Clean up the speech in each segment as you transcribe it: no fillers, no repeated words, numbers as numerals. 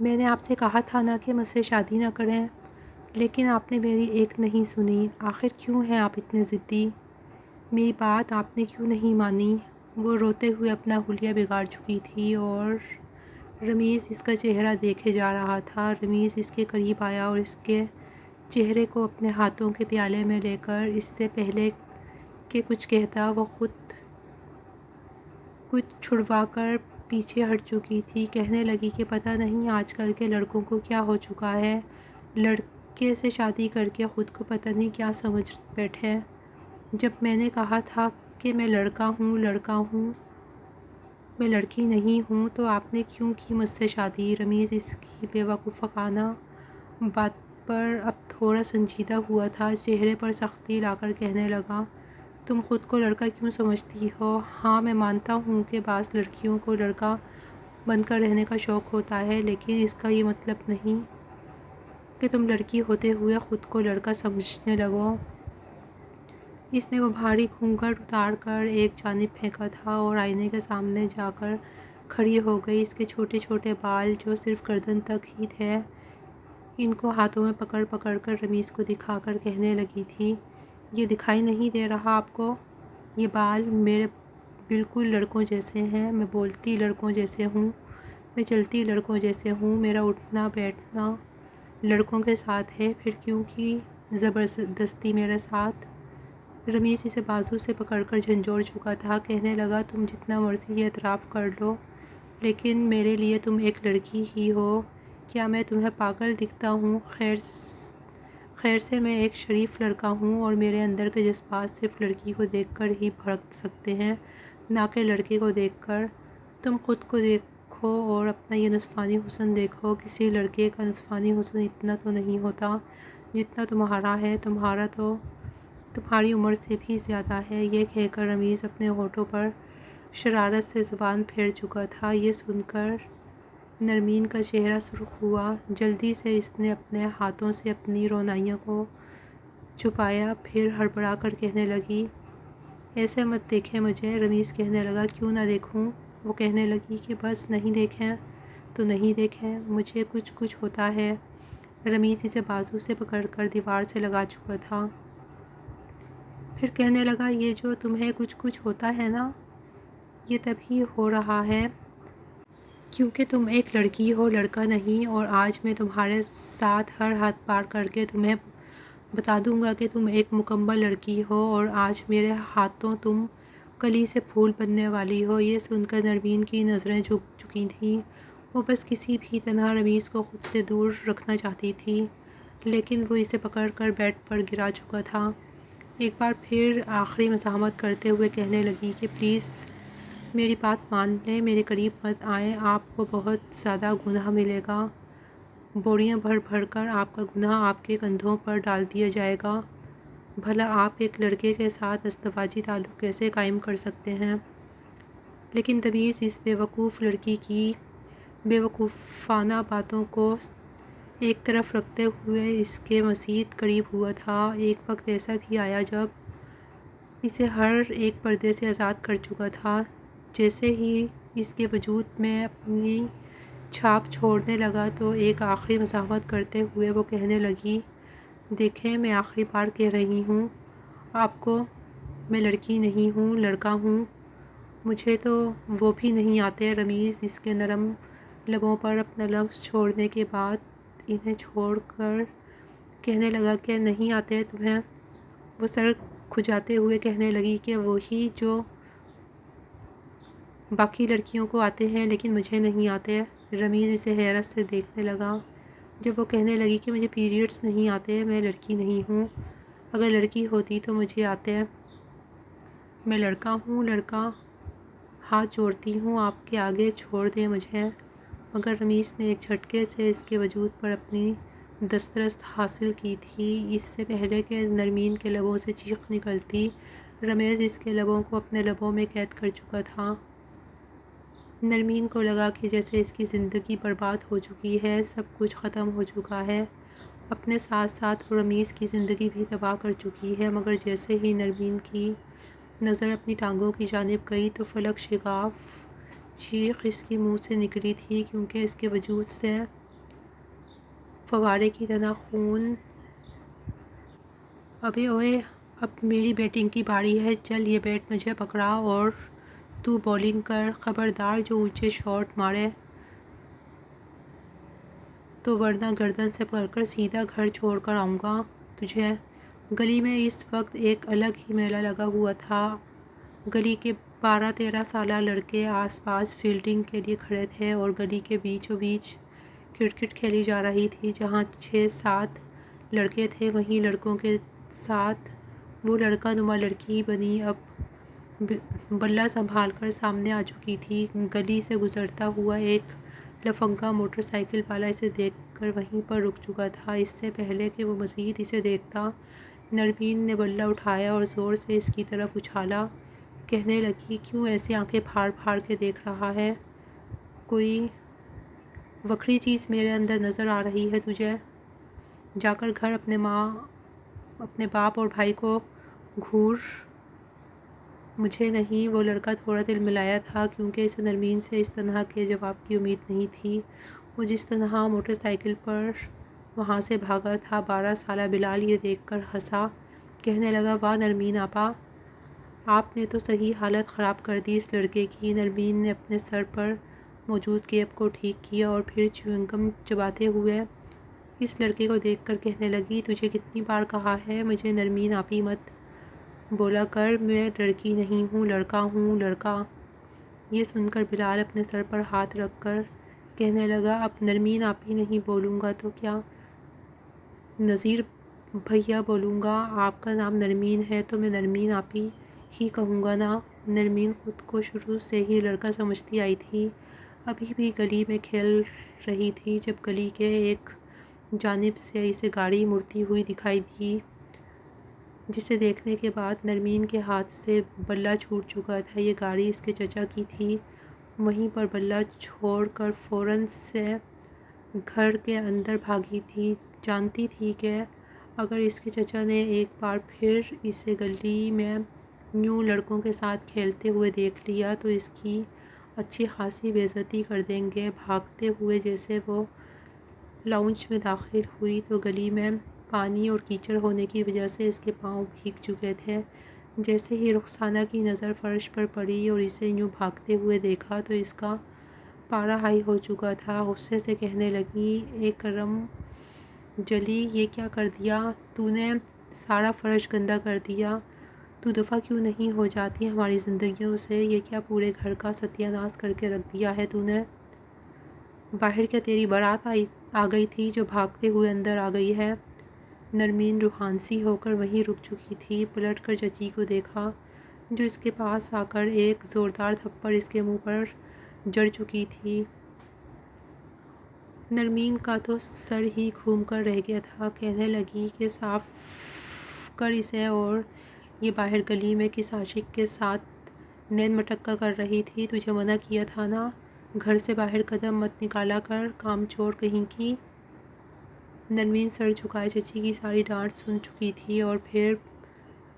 میں نے آپ سے کہا تھا نا کہ مجھ سے شادی نہ کریں، لیکن آپ نے میری ایک نہیں سنی۔ آخر کیوں ہیں آپ اتنے ضدی؟ میری بات آپ نے کیوں نہیں مانی؟ وہ روتے ہوئے اپنا حلیہ بگاڑ چکی تھی اور رمیز اس کا چہرہ دیکھے جا رہا تھا۔ رمیز اس کے قریب آیا اور اس کے چہرے کو اپنے ہاتھوں کے پیالے میں لے کر اس سے پہلے کہ کچھ کہتا وہ خود کچھ چھڑوا کر پیچھے ہٹ چکی تھی، کہنے لگی کہ پتہ نہیں آج کل کے لڑکوں کو کیا ہو چکا ہے، لڑکے سے شادی کر کے خود کو پتہ نہیں کیا سمجھ بیٹھے۔ جب میں نے کہا تھا کہ میں لڑکا ہوں، میں لڑکی نہیں ہوں، تو آپ نے کیوں کی مجھ سے شادی؟ رمیز اس کی بے وقوفانہ بات پر اب تھوڑا سنجیدہ ہوا تھا، چہرے پر سختی لا کر کہنے لگا، تم خود کو لڑکا کیوں سمجھتی ہو؟ ہاں میں مانتا ہوں کہ بعض لڑکیوں کو لڑکا بن کر رہنے کا شوق ہوتا ہے، لیکن اس کا یہ مطلب نہیں کہ تم لڑکی ہوتے ہوئے خود کو لڑکا سمجھنے لگو۔ اس نے وہ بھاری گھونگھٹ اتار کر ایک جانب پھینکا تھا اور آئینے کے سامنے جا کر کھڑی ہو گئی۔ اس کے چھوٹے چھوٹے بال جو صرف گردن تک ہی تھے، ان کو ہاتھوں میں پکڑ پکڑ کر رمیز کو دکھا کر کہنے لگی تھی، یہ دکھائی نہیں دے رہا آپ کو؟ یہ بال میرے بالکل لڑکوں جیسے ہیں، میں بولتی لڑکوں جیسے ہوں، میں چلتی لڑکوں جیسے ہوں، میرا اٹھنا بیٹھنا لڑکوں کے ساتھ ہے، پھر کیوں کی زبردستی میرے ساتھ؟ رمیز اسے بازو سے پکڑ کر جھنجھوڑ چکا تھا، کہنے لگا تم جتنا مرضی یہ اعتراف کر لو، لیکن میرے لیے تم ایک لڑکی ہی ہو۔ کیا میں تمہیں پاگل دکھتا ہوں؟ خیر سے میں ایک شریف لڑکا ہوں اور میرے اندر کے جذبات صرف لڑکی کو دیکھ کر ہی بھڑک سکتے ہیں، نہ کہ لڑکے کو دیکھ کر۔ تم خود کو دیکھو اور اپنا یہ نصفانی حسن دیکھو، کسی لڑکے کا نصفانی حسن اتنا تو نہیں ہوتا جتنا تمہارا ہے، تمہارا تو تمہاری عمر سے بھی زیادہ ہے۔ یہ کہہ کر رمیز اپنے ہونٹوں پر شرارت سے زبان پھیر چکا تھا۔ یہ سن کر نرمین کا چہرہ سرخ ہوا، جلدی سے اس نے اپنے ہاتھوں سے اپنی رونائیوں کو چھپایا، پھر ہڑبڑا کر کہنے لگی، ایسے مت دیکھیں مجھے۔ رمیز کہنے لگا، کیوں نہ دیکھوں؟ وہ کہنے لگی کہ بس نہیں دیکھیں تو نہیں دیکھیں، مجھے کچھ ہوتا ہے۔ رمیز اسے بازو سے پکڑ کر دیوار سے لگا چکا تھا، پھر کہنے لگا، یہ جو تمہیں کچھ ہوتا ہے نا، یہ تبھی ہو رہا ہے کیونکہ تم ایک لڑکی ہو، لڑکا نہیں، اور آج میں تمہارے ساتھ ہر حد پار کر کے تمہیں بتا دوں گا کہ تم ایک مکمل لڑکی ہو، اور آج میرے ہاتھوں تم کلی سے پھول بننے والی ہو۔ یہ سن کر نرمین کی نظریں جھک چکی تھیں، وہ بس کسی بھی طرح رمیز کو خود سے دور رکھنا چاہتی تھی، لیکن وہ اسے پکڑ کر بیڈ پر گرا چکا تھا۔ ایک بار پھر آخری مزاحمت کرتے ہوئے کہنے لگی کہ پلیز میری بات مان لیں، میرے قریب مت آئیں، آپ کو بہت زیادہ گناہ ملے گا، بوریاں بھر بھر کر آپ کا گناہ آپ کے کندھوں پر ڈال دیا جائے گا۔ بھلا آپ ایک لڑکے کے ساتھ ازدواجی تعلق کیسے قائم کر سکتے ہیں؟ لیکن رمیز اس بے وقوف لڑکی کی بے وقوفانہ باتوں کو ایک طرف رکھتے ہوئے اس کے مزید قریب ہوا تھا۔ ایک وقت ایسا بھی آیا جب اسے ہر ایک پردے سے آزاد کر چکا تھا۔ جیسے ہی اس کے وجود میں اپنی چھاپ چھوڑنے لگا تو ایک آخری مزاحمت کرتے ہوئے وہ کہنے لگی، دیکھیں میں آخری بار کہہ رہی ہوں آپ کو، میں لڑکی نہیں ہوں، لڑکا ہوں، مجھے تو وہ بھی نہیں آتے۔ رمیز اس کے نرم لبوں پر اپنا لفظ چھوڑنے کے بعد انہیں چھوڑ کر کہنے لگا کہ نہیں آتے تمہیں؟ وہ سر کھجاتے ہوئے کہنے لگی کہ وہی جو باقی لڑکیوں کو آتے ہیں لیکن مجھے نہیں آتے۔ رمیز اسے حیرت سے دیکھنے لگا جب وہ کہنے لگی کہ مجھے پیریڈز نہیں آتے، میں لڑکی نہیں ہوں، اگر لڑکی ہوتی تو مجھے آتے، میں لڑکا ہوں، لڑکا۔ ہاتھ جوڑتی ہوں آپ کے آگے، چھوڑ دیں مجھے۔ مگر رمیز نے ایک جھٹکے سے اس کے وجود پر اپنی دسترس حاصل کی تھی، اس سے پہلے کہ نرمین کے لبوں سے چیخ نکلتی۔ رمیز اس کے لبوں کو اپنے لبوں میں قید کر چکا تھا۔ نرمین کو لگا کہ جیسے اس کی زندگی برباد ہو چکی ہے، سب کچھ ختم ہو چکا ہے، اپنے ساتھ ساتھ وہ رمیز کی زندگی بھی تباہ کر چکی ہے۔ مگر جیسے ہی نرمین کی نظر اپنی ٹانگوں کی جانب گئی تو فلک شگاف چیخ اس کے منہ سے نکلی تھی، کیونکہ اس کے وجود سے فوارے کی طرح خون۔ ابے اوئے، اب میری بیٹنگ کی باری ہے، چل یہ بیٹ مجھے پکڑا اور تو بولنگ کر، خبردار جو اونچے شاٹ مارے تو ورنہ گردن سے پکڑ کر سیدھا گھر چھوڑ کر آؤں گا تجھے۔ گلی میں اس وقت ایک الگ ہی میلہ لگا ہوا تھا۔ گلی کے 12-13 سالہ لڑکے آس پاس فیلڈنگ کے لیے کھڑے تھے اور گلی کے بیچوں بیچ کرکٹ کھیلی جا رہی تھی۔ جہاں 6-7 لڑکے تھے وہیں لڑکوں کے ساتھ وہ لڑکا نما لڑکی بنی اب بلہ سنبھال کر سامنے آ چکی تھی۔ گلی سے گزرتا ہوا ایک لفنگا موٹر سائیکل والا اسے دیکھ کر وہیں پر رک چکا تھا۔ اس سے پہلے کہ وہ مزید اسے دیکھتا، نرمین نے بلہ اٹھایا اور زور سے اس کی طرف اچھالا۔ کہنے لگی، کیوں ایسی آنکھیں پھاڑ پھاڑ کے دیکھ رہا ہے؟ کوئی وکھری چیز میرے اندر نظر آ رہی ہے تجھے؟ جا کر گھر اپنے ماں، اپنے باپ اور بھائی کو گھور۔ مجھے نہیں۔ وہ لڑکا تھوڑا دل ملایا تھا کیونکہ اسے نرمین سے اس طرح کے جواب کی امید نہیں تھی۔ وہ جس طرح موٹر سائیکل پر وہاں سے بھاگا تھا، 12 سالہ بلال یہ دیکھ کر ہنسا۔ کہنے لگا، واہ نرمین آپا، آپ نے تو صحیح حالت خراب کر دی اس لڑکے کی۔ نرمین نے اپنے سر پر موجود کیپ کو ٹھیک کیا اور پھر چیونگ گم چباتے ہوئے اس لڑکے کو دیکھ کر کہنے لگی، تجھے کتنی بار کہا ہے مجھے نرمین آپی مت بولا کر، میں لڑکی نہیں ہوں، لڑکا ہوں، لڑکا۔ یہ سن کر بلال اپنے سر پر ہاتھ رکھ کر کہنے لگا، اب نرمین آپی نہیں بولوں گا تو کیا نذیر بھیا بولوں گا؟ آپ کا نام نرمین ہے تو میں نرمین آپی ہی کہوں گا نا۔ نرمین خود کو شروع سے ہی لڑکا سمجھتی آئی تھی۔ ابھی بھی گلی میں کھیل رہی تھی جب گلی کے ایک جانب سے اسے گاڑی مڑتی ہوئی دکھائی دی، جسے دیکھنے کے بعد نرمین کے ہاتھ سے بلہ چھوٹ چکا تھا۔ یہ گاڑی اس کے چچا کی تھی۔ وہیں پر بلہ چھوڑ کر فوراً سے گھر کے اندر بھاگی تھی۔ جانتی تھی کہ اگر اس کے چچا نے ایک بار پھر اسے گلی میں یوں لڑکوں کے ساتھ کھیلتے ہوئے دیکھ لیا تو اس کی اچھی خاصی بے عزتی کر دیں گے۔ بھاگتے ہوئے جیسے وہ لاؤنج میں داخل ہوئی تو گلی میں پانی اور کیچڑ ہونے کی وجہ سے اس کے پاؤں بھیگ چکے تھے۔ جیسے ہی رخسانہ کی نظر فرش پر پڑی اور اسے یوں بھاگتے ہوئے دیکھا تو اس کا پارا ہائی ہو چکا تھا۔ غصے سے کہنے لگی، اے کرم جلی، یہ کیا کر دیا تو نے؟ سارا فرش گندا کر دیا۔ تو دفعہ کیوں نہیں ہو جاتی ہماری زندگیوں سے؟ یہ کیا پورے گھر کا ستیہ ناش کر کے رکھ دیا ہے تو نے؟ باہر کیا تیری بارات آ گئی تھی جو بھاگتے ہوئے اندر آ گئی ہے؟ نرمین روحانسی ہو کر وہیں رک چکی تھی۔ پلٹ کر چچی کو دیکھا جو اس کے پاس آ کر ایک زوردار تھپڑ اس کے منہ پر جڑ چکی تھی۔ نرمین کا تو سر ہی گھوم کر رہ گیا تھا۔ کہنے لگی کہ صاف کر اسے، اور یہ باہر گلی میں کس عاشق کے ساتھ نین مٹکا کر رہی تھی؟ تجھے منع کیا تھا نا، گھر سے باہر قدم مت نکالا کر، کام چور کہیں کی۔ نرمین سر جھکائے چچی کی ساری ڈانٹ سن چکی تھی اور پھر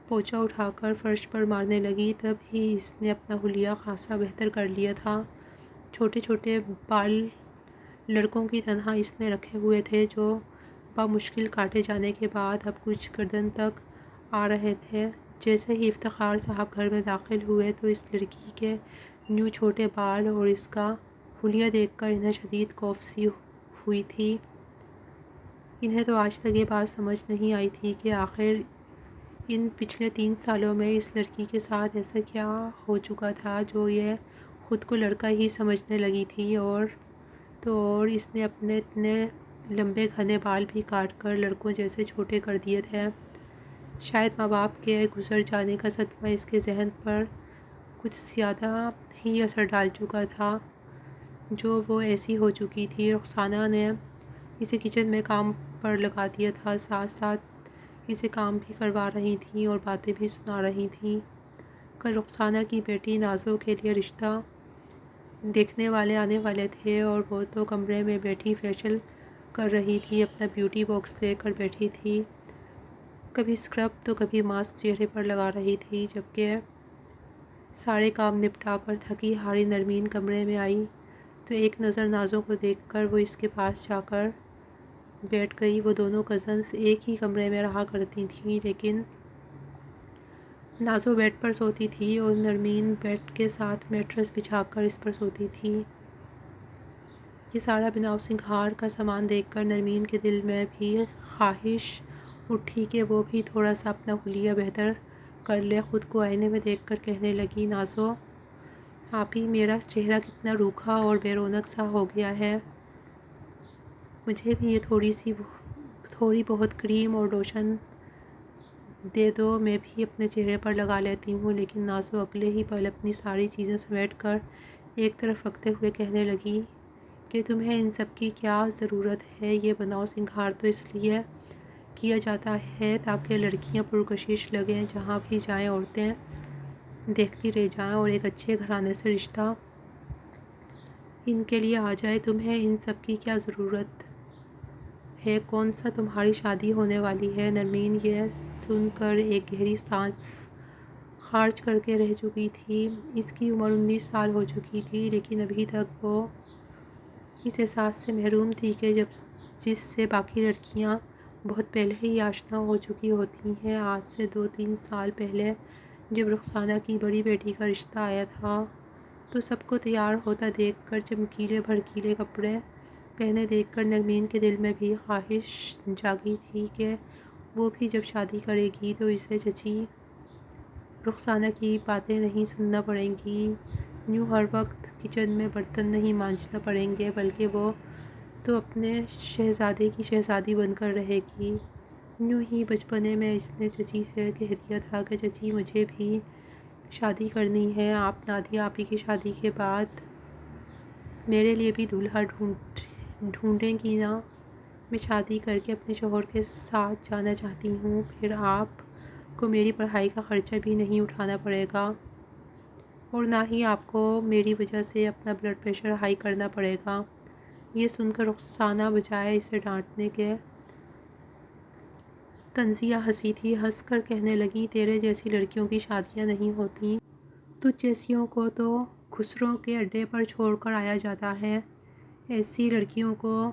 پوچھا اٹھا کر فرش پر مارنے لگی۔ تب ہی اس نے اپنا حلیہ خاصا بہتر کر لیا تھا۔ چھوٹے چھوٹے بال لڑکوں کی طرح اس نے رکھے ہوئے تھے جو بامشکل کاٹے جانے کے بعد اب کچھ گردن تک آ رہے تھے۔ جیسے ہی افتخار صاحب گھر میں داخل ہوئے تو اس لڑکی کے یوں چھوٹے بال اور اس کا حلیہ دیکھ کر انہیں شدید خوف سی ہوئی تھی۔ انہیں تو آج تک یہ بات سمجھ نہیں آئی تھی کہ آخر ان پچھلے 3 سالوں میں اس لڑکی کے ساتھ ایسا کیا ہو چکا تھا جو یہ خود کو لڑکا ہی سمجھنے لگی تھی۔ اور اس نے اپنے اتنے لمبے گھنے بال بھی کاٹ کر لڑکوں جیسے چھوٹے کر دیے تھے۔ شاید ماں باپ کے گزر جانے کا صدمہ اس کے ذہن پر کچھ زیادہ ہی اثر ڈال چکا تھا جو وہ ایسی ہو چکی تھی۔ رخسانہ نے اسے کچن میں کام پر لگا دیا تھا، ساتھ ساتھ اسے کام بھی کروا رہی تھیں اور باتیں بھی سنا رہی تھیں۔ کل رخسانہ کی بیٹی نازو کے لیے رشتہ دیکھنے والے آنے والے تھے اور وہ تو کمرے میں بیٹھی فیشل کر رہی تھی، اپنا بیوٹی باکس لے کر بیٹھی تھی، کبھی اسکرب تو کبھی ماسک چہرے پر لگا رہی تھی۔ جبکہ سارے کام نپٹا کر تھکی ہاری نرمین کمرے میں آئی تو ایک نظر نازو کو دیکھ کر وہ اس کے پاس جا کر بیٹھ گئی۔ وہ دونوں کزنز ایک ہی کمرے میں رہا کرتی تھیں، لیکن نازو بیڈ پر سوتی تھی اور نرمین بیڈ کے ساتھ میٹرس بچھا کر اس پر سوتی تھی۔ یہ سارا بناؤ سنگھار کا سامان دیکھ کر نرمین کے دل میں بھی خواہش اٹھی کہ وہ بھی تھوڑا سا اپنا حلیہ بہتر کر لے۔ خود کو آئینے میں دیکھ کر کہنے لگی، نازو آپی، میرا چہرہ کتنا روکھا اور بے رونق سا ہو گیا ہے۔ مجھے بھی یہ تھوڑی بہت کریم اور لوشن دے دو، میں بھی اپنے چہرے پر لگا لیتی ہوں۔ لیکن نازو اگلے ہی پل اپنی ساری چیزیں سمیٹ کر ایک طرف رکھتے ہوئے کہنے لگی کہ تمہیں ان سب کی کیا ضرورت ہے؟ یہ بناؤ سنگھار تو اس لیے کیا جاتا ہے تاکہ لڑکیاں پرکشش لگیں، جہاں بھی جائیں عورتیں دیکھتی رہ جائیں اور ایک اچھے گھرانے سے رشتہ ان کے لیے آ جائے۔ تمہیں ان سب کی کیا ضرورت ہے؟ کون سا تمہاری شادی ہونے والی ہے؟ نرمین یہ سن کر ایک گہری سانس خارج کر کے رہ چکی تھی۔ اس کی عمر 19 سال ہو چکی تھی، لیکن ابھی تک وہ اس احساس سے محروم تھی کہ جس سے باقی لڑکیاں بہت پہلے ہی آشنا ہو چکی ہوتی ہیں۔ آج سے 2-3 سال پہلے جب رخسانہ کی بڑی بیٹی کا رشتہ آیا تھا تو سب کو تیار ہوتا دیکھ کر، چمکیلے بھڑکیلے کپڑے پہنے دیکھ کر نرمین کے دل میں بھی خواہش جاگی تھی کہ وہ بھی جب شادی کرے گی تو اسے چچی رخسانہ کی باتیں نہیں سننا پڑیں گی، یوں ہر وقت کچن میں برتن نہیں مانجنا پڑیں گے، بلکہ وہ تو اپنے شہزادے کی شہزادی بن کر رہے گی۔ یوں ہی بچپنے میں اس نے چچی سے کہہ دیا تھا کہ چچی مجھے بھی شادی کرنی ہے، آپ نادیہ آپی کی شادی کے بعد میرے لیے بھی دولہا ڈھونڈیں گی نا؟ میں شادی کر کے اپنے شوہر کے ساتھ جانا چاہتی ہوں، پھر آپ کو میری پڑھائی کا خرچہ بھی نہیں اٹھانا پڑے گا اور نہ ہی آپ کو میری وجہ سے اپنا بلڈ پریشر ہائی کرنا پڑے گا۔ یہ سن کر رخسانہ بجائے اسے ڈانٹنے کے طنزیہ ہنسی تھی۔ ہنس کر کہنے لگی، تیرے جیسی لڑکیوں کی شادیاں نہیں ہوتی، تجھ جیسیوں کو تو خسروں کے اڈے پر چھوڑ کر آیا جاتا ہے، ایسی لڑکیوں کو۔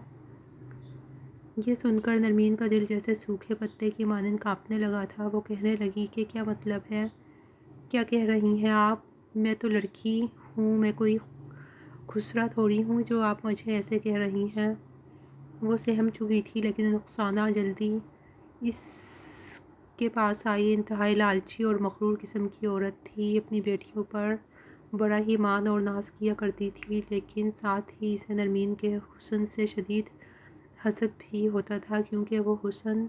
یہ سن کر نرمین کا دل جیسے سوکھے پتے کی مانند کانپنے لگا تھا۔ وہ کہنے لگی کہ کیا مطلب ہے؟ کیا کہہ رہی ہیں آپ؟ میں تو لڑکی ہوں، میں کوئی خسرہ تھوڑی ہوں جو آپ مجھے ایسے کہہ رہی ہیں۔ وہ سہم چکی تھی، لیکن رخسانہ جلدی اس کے پاس آئی۔ انتہائی لالچی اور مغرور قسم کی عورت تھی، اپنی بیٹیوں پر بڑا ہی مان اور ناز کیا کرتی تھی، لیکن ساتھ ہی اسے نرمین کے حسن سے شدید حسد بھی ہوتا تھا، کیونکہ وہ حسن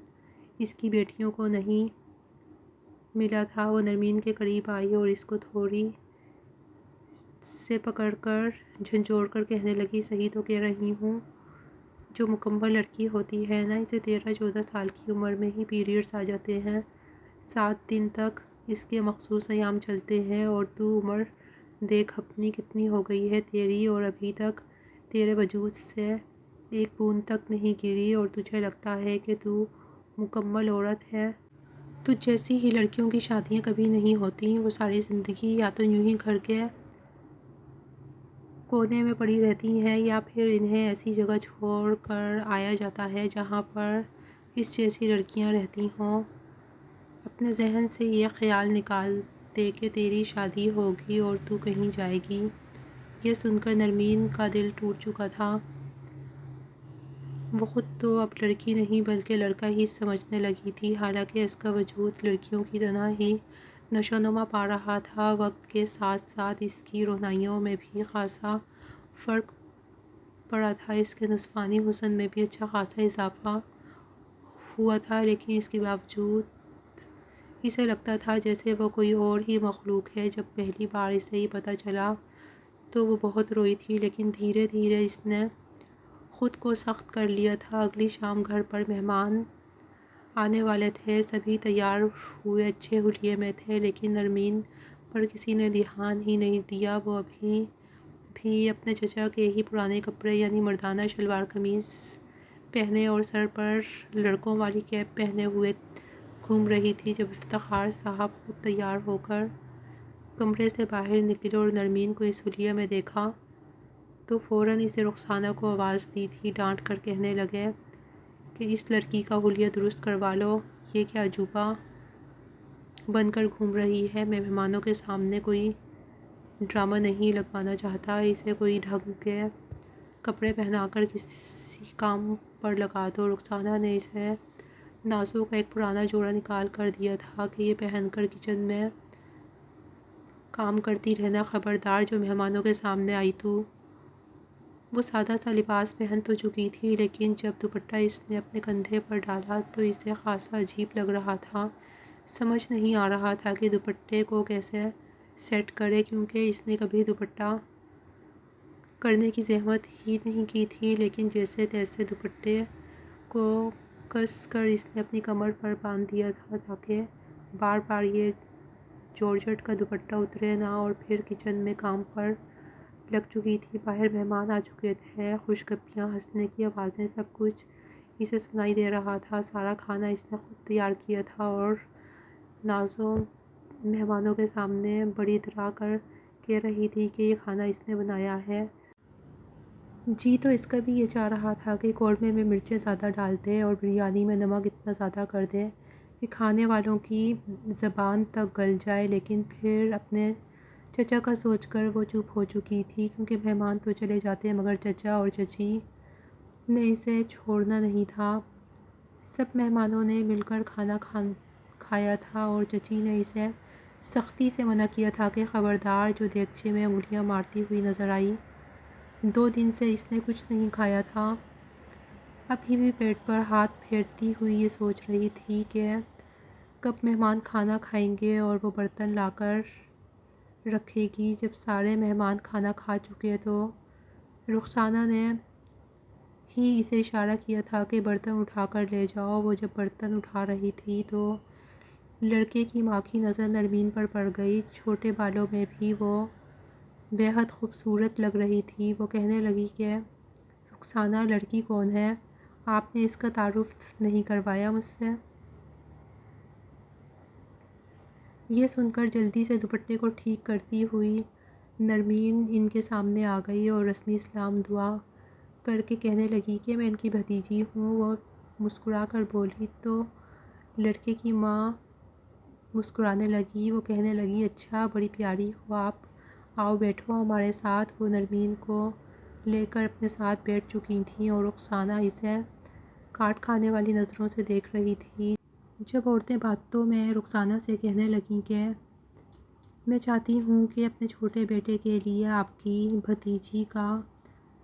اس کی بیٹیوں کو نہیں ملا تھا۔ وہ نرمین کے قریب آئی اور اس کو تھوڑی سے پکڑ کر جھنجھوڑ کر کہنے لگی، صحیح تو کہہ رہی ہوں، جو مکمل لڑکی ہوتی ہے نا، اسے 13-14 سال کی عمر میں ہی پیریڈز آ جاتے ہیں، 7 دن تک اس کے مخصوص ایام چلتے ہیں، اور تو عمر دیکھ اپنی کتنی ہو گئی ہے تیری، اور ابھی تک تیرے وجود سے ایک بوند تک نہیں گری، اور تجھے لگتا ہے کہ تو مکمل عورت ہے۔ تجھ جیسی ہی لڑکیوں کی شادیاں کبھی نہیں ہوتی، وہ ساری زندگی یا تو یوں ہی گھر کے کونے میں پڑی رہتی ہیں، یا پھر انہیں ایسی جگہ چھوڑ کر آیا جاتا ہے جہاں پر اس جیسی لڑکیاں رہتی ہوں۔ اپنے ذہن سے یہ خیال نکال دے کہ تیری شادی ہوگی اور تو کہیں جائے گی۔ یہ سن کر نرمین کا دل ٹوٹ چکا تھا۔ وہ خود تو اب لڑکی نہیں بلکہ لڑکا ہی سمجھنے لگی تھی، حالانکہ اس کا وجود لڑکیوں کی طرح ہی نشو و نما پا رہا تھا۔ وقت کے ساتھ ساتھ اس کی روحانیوں میں بھی خاصا فرق پڑا تھا، اس کے نسوانی حسن میں بھی اچھا خاصا اضافہ ہوا تھا، لیکن اس کے باوجود اسے لگتا تھا جیسے وہ کوئی اور ہی مخلوق ہے۔ جب پہلی بار اسے یہ پتہ چلا تو وہ بہت روئی تھی، لیکن دھیرے دھیرے اس نے خود کو سخت کر لیا تھا۔ اگلی شام گھر پر مہمان آنے والے تھے، سبھی تیار ہوئے اچھے حلیے میں تھے، لیکن نرمین پر کسی نے دھیان ہی نہیں دیا۔ وہ ابھی بھی اپنے چچا کے ہی پرانے کپڑے یعنی مردانہ شلوار قمیض پہنے اور سر پر لڑکوں والی کیپ پہنے ہوئے گھوم رہی تھی۔ جب افتخار صاحب خود تیار ہو کر کمرے سے باہر نکلے اور نرمین کو اس حلیے میں دیکھا تو فوراً اسے رخسانہ کو آواز دی تھی، ڈانٹ کر کہنے لگے کہ اس لڑکی کا حلیہ درست کروا لو، یہ کیا عجوبہ بن کر گھوم رہی ہے۔ میں مہمانوں کے سامنے کوئی ڈرامہ نہیں لگوانا چاہتا، اسے کوئی ڈھنگ کے کپڑے پہنا کر کسی کام پر لگا دو۔ رخسانہ نے اسے نازوں کا ایک پرانا جوڑا نکال کر دیا تھا کہ یہ پہن کر کچن میں کام کرتی رہنا، خبردار جو مہمانوں کے سامنے آئی تو وہ سادہ سا لباس پہن تو چکی تھی، لیکن جب دوپٹہ اس نے اپنے کندھے پر ڈالا تو اسے خاصا عجیب لگ رہا تھا۔ سمجھ نہیں آ رہا تھا کہ دوپٹے کو کیسے سیٹ کرے، کیونکہ اس نے کبھی دوپٹہ کرنے کی زحمت ہی نہیں کی تھی، لیکن جیسے تیسے دوپٹے کو کس کر اس نے اپنی کمر پر باندھ دیا تھا تاکہ بار بار یہ جارجٹ کا دوپٹہ اترے نہ، اور پھر کچن میں کام پر لگ چکی تھی۔ باہر مہمان آ چکے تھے، خوشگپیاں، ہنسنے کی آوازیں، سب کچھ اسے سنائی دے رہا تھا۔ سارا کھانا اس نے خود تیار کیا تھا اور نازو مہمانوں کے سامنے بڑی اترا کر کہہ رہی تھی کہ یہ کھانا اس نے بنایا ہے۔ جی تو اس کا بھی یہ چاہ رہا تھا کہ قورمے میں مرچیں زیادہ ڈال دے اور بریانی میں نمک اتنا زیادہ کر دے کہ کھانے والوں کی زبان تک گل جائے، لیکن پھر اپنے چچا کا سوچ کر وہ چپ ہو چکی تھی، کیونکہ مہمان تو چلے جاتے مگر چچا اور چچی نے اسے چھوڑنا نہیں تھا۔ سب مہمانوں نے مل کر کھانا کھایا تھا اور چچی نے اسے سختی سے منع کیا تھا کہ خبردار جو دیگچے میں انگلیاں مارتی ہوئی نظر آئی۔ 2 دن سے اس نے کچھ نہیں کھایا تھا۔ ابھی بھی پیٹ پر ہاتھ پھیرتی ہوئی یہ سوچ رہی تھی کہ کب مہمان کھانا کھائیں گے اور وہ برتن لا کر رکھے گی۔ جب سارے مہمان کھانا کھا چکے تو رخسانہ نے ہی اسے اشارہ کیا تھا کہ برتن اٹھا کر لے جاؤ۔ وہ جب برتن اٹھا رہی تھی تو لڑکے کی ماں کی نظر نرمین پر پڑ گئی۔ چھوٹے بالوں میں بھی وہ بے حد خوبصورت لگ رہی تھی۔ وہ کہنے لگی کہ رخسانہ، لڑکی کون ہے؟ آپ نے اس کا تعارف نہیں کروایا مجھ سے؟ یہ سن کر جلدی سے دوپٹے کو ٹھیک کرتی ہوئی نرمین ان کے سامنے آ گئی اور رسمی سلام دعا کر کے کہنے لگی کہ میں ان کی بھتیجی ہوں۔ وہ مسکرا کر بولی تو لڑکے کی ماں مسکرانے لگی۔ وہ کہنے لگی، اچھا، بڑی پیاری ہو آپ، آؤ بیٹھو ہمارے ساتھ۔ وہ نرمین کو لے کر اپنے ساتھ بیٹھ چکی تھیں اور رخسانہ اسے کاٹ کھانے والی نظروں سے دیکھ رہی تھی۔ جب عورتیں باتوں میں رخسانہ سے کہنے لگیں کہ میں چاہتی ہوں کہ اپنے چھوٹے بیٹے کے لیے آپ کی بھتیجی کا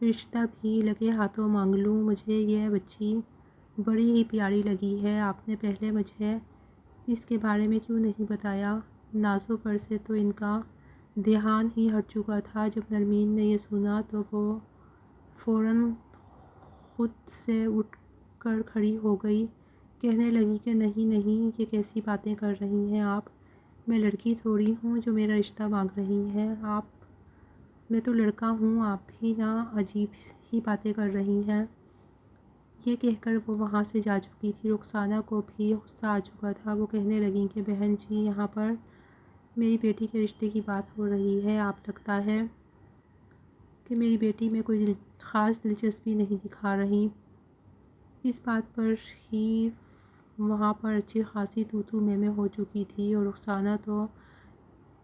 رشتہ بھی لگے ہاتھوں مانگ لوں، مجھے یہ بچی بڑی ہی پیاری لگی ہے، آپ نے پہلے مجھے اس کے بارے میں کیوں نہیں بتایا؟ نازوں پر سے تو ان کا دھیان ہی ہٹ چکا تھا۔ جب نرمین نے یہ سنا تو وہ فوراً خود سے اٹھ کر کھڑی ہو گئی، کہنے لگی کہ نہیں نہیں، یہ کیسی باتیں کر رہی ہیں آپ؟ میں لڑکی تھوڑی ہوں جو میرا رشتہ مانگ رہی ہیں آپ، میں تو لڑکا ہوں، آپ بھی نہ عجیب ہی باتیں کر رہی ہیں۔ یہ کہہ کر وہ وہاں سے جا چکی تھی۔ رخسانہ کو بھی غصہ آ چکا تھا۔ وہ کہنے لگیں کہ بہن جی، یہاں پر میری بیٹی کے رشتے کی بات ہو رہی ہے، آپ لگتا ہے کہ میری بیٹی میں کوئی خاص دلچسپی نہیں دکھا رہی۔ اس بات پر ہی وہاں پر اچھی خاصی تو میں ہو چکی تھی اور رخسانہ تو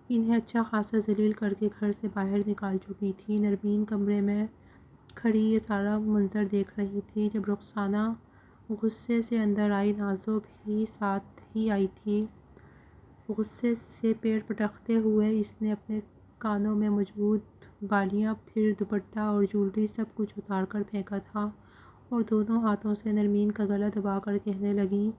انہیں اچھا خاصا ذلیل کر کے گھر سے باہر نکال چکی تھی۔ نرمین کمرے میں کھڑی یہ سارا منظر دیکھ رہی تھی۔ جب رخسانہ غصے سے اندر آئی، نازو بھی ساتھ ہی آئی تھی۔ غصے سے پیر پٹکتے ہوئے اس نے اپنے کانوں میں موجود بالیاں، پھر دوپٹہ اور جولری سب کچھ اتار کر پھینکا تھا اور دونوں ہاتھوں سے نرمین کا گلا دبا کر کہنے لگی،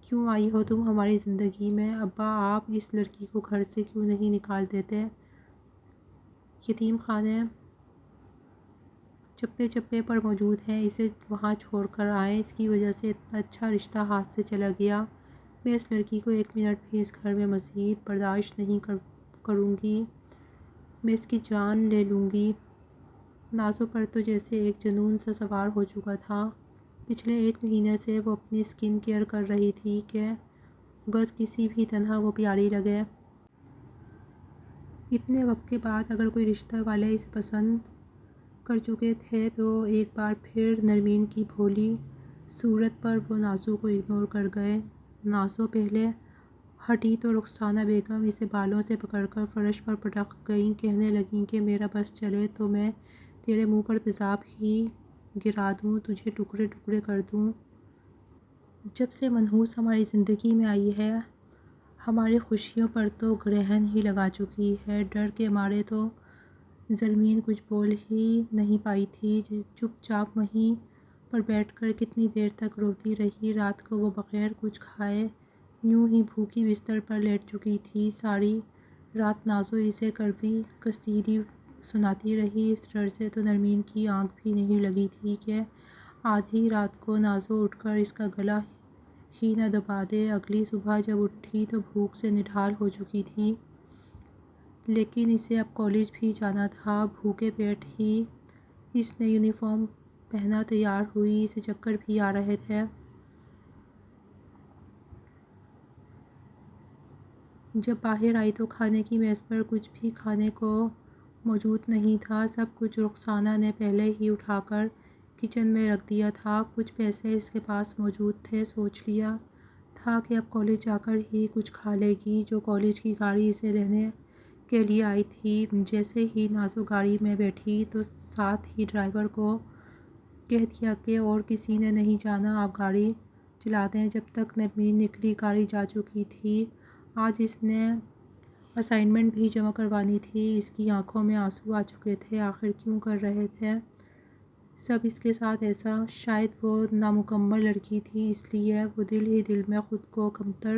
کیوں آئی ہو تم ہماری زندگی میں؟ ابا، آپ اس لڑکی کو گھر سے کیوں نہیں نکال دیتے؟ یتیم خانے چپے چپے پر موجود ہیں، اسے وہاں چھوڑ کر آئیں، اس کی وجہ سے اتنا اچھا رشتہ ہاتھ سے چلا گیا۔ میں اس لڑکی کو 1 منٹ بھی اس گھر میں مزید برداشت نہیں کروں گی، میں اس کی جان لے لوں گی۔ نازو پر تو جیسے ایک جنون سا سوار ہو چکا تھا۔ پچھلے 1 مہینے سے وہ اپنی اسکن کیئر کر رہی تھی کہ بس کسی بھی طرح وہ پیاری لگے۔ اتنے وقت کے بعد اگر کوئی رشتہ والے اسے پسند کر چکے تھے تو ایک بار پھر نرمین کی بھولی صورت پر وہ نازو کو اگنور کر گئے۔ نازو پہلے ہٹی تو رخسانہ بیگم اسے بالوں سے پکڑ کر فرش پر پٹک گئیں، کہنے لگیں کہ میرا بس چلے تو میں تیرے منہ پر تیزاب ہی گرا دوں، تجھے ٹکڑے ٹکڑے کر دوں۔ جب سے منحوس ہماری زندگی میں آئی ہے، ہماری خوشیوں پر تو گرہن ہی لگا چکی ہے۔ ڈر کے مارے تو زرمین کچھ بول ہی نہیں پائی تھی، چپ چاپ وہیں پر بیٹھ کر کتنی دیر تک روتی رہی۔ رات کو وہ بغیر کچھ کھائے یوں ہی بھوکی بستر پر لیٹ چکی تھی۔ ساری رات نازو اسے کڑوی قصیدے سناتی رہی۔ اس ڈر سے تو نرمین کی آنکھ بھی نہیں لگی تھی کہ آدھی رات کو نازو اٹھ کر اس کا گلا ہی نہ دبا دے۔ اگلی صبح جب اٹھی تو بھوک سے نڈھال ہو چکی تھی، لیکن اسے اب کالج بھی جانا تھا۔ بھوکے پیٹ ہی اس نے یونیفارم پہنا تیار ہوئی، اسے چکر بھی آ رہے تھے۔ جب باہر آئی تو کھانے کی میز پر کچھ بھی کھانے کو موجود نہیں تھا۔ سب کچھ رخسانہ نے پہلے ہی اٹھا کر کچن میں رکھ دیا تھا۔ کچھ پیسے اس کے پاس موجود تھے، سوچ لیا تھا کہ اب کالج جا کر ہی کچھ کھا لے گی۔ جو کالج کی گاڑی اسے لینے کے لیے آئی تھی، جیسے ہی نازو گاڑی میں بیٹھی تو ساتھ ہی ڈرائیور کو کہہ دیا کہ اور کسی نے نہیں جانا، آپ گاڑی چلا دیں۔ جب تک نرمین نکلی گاڑی جا چکی تھی۔ آج اس نے اسائنمنٹ بھی جمع کروانی تھی۔ اس کی آنکھوں میں آنسو آ چکے تھے۔ آخر کیوں کر رہے تھے سب اس کے ساتھ ایسا؟ شاید وہ نامکمل لڑکی تھی، اس لیے وہ دل ہی دل میں خود کو کمتر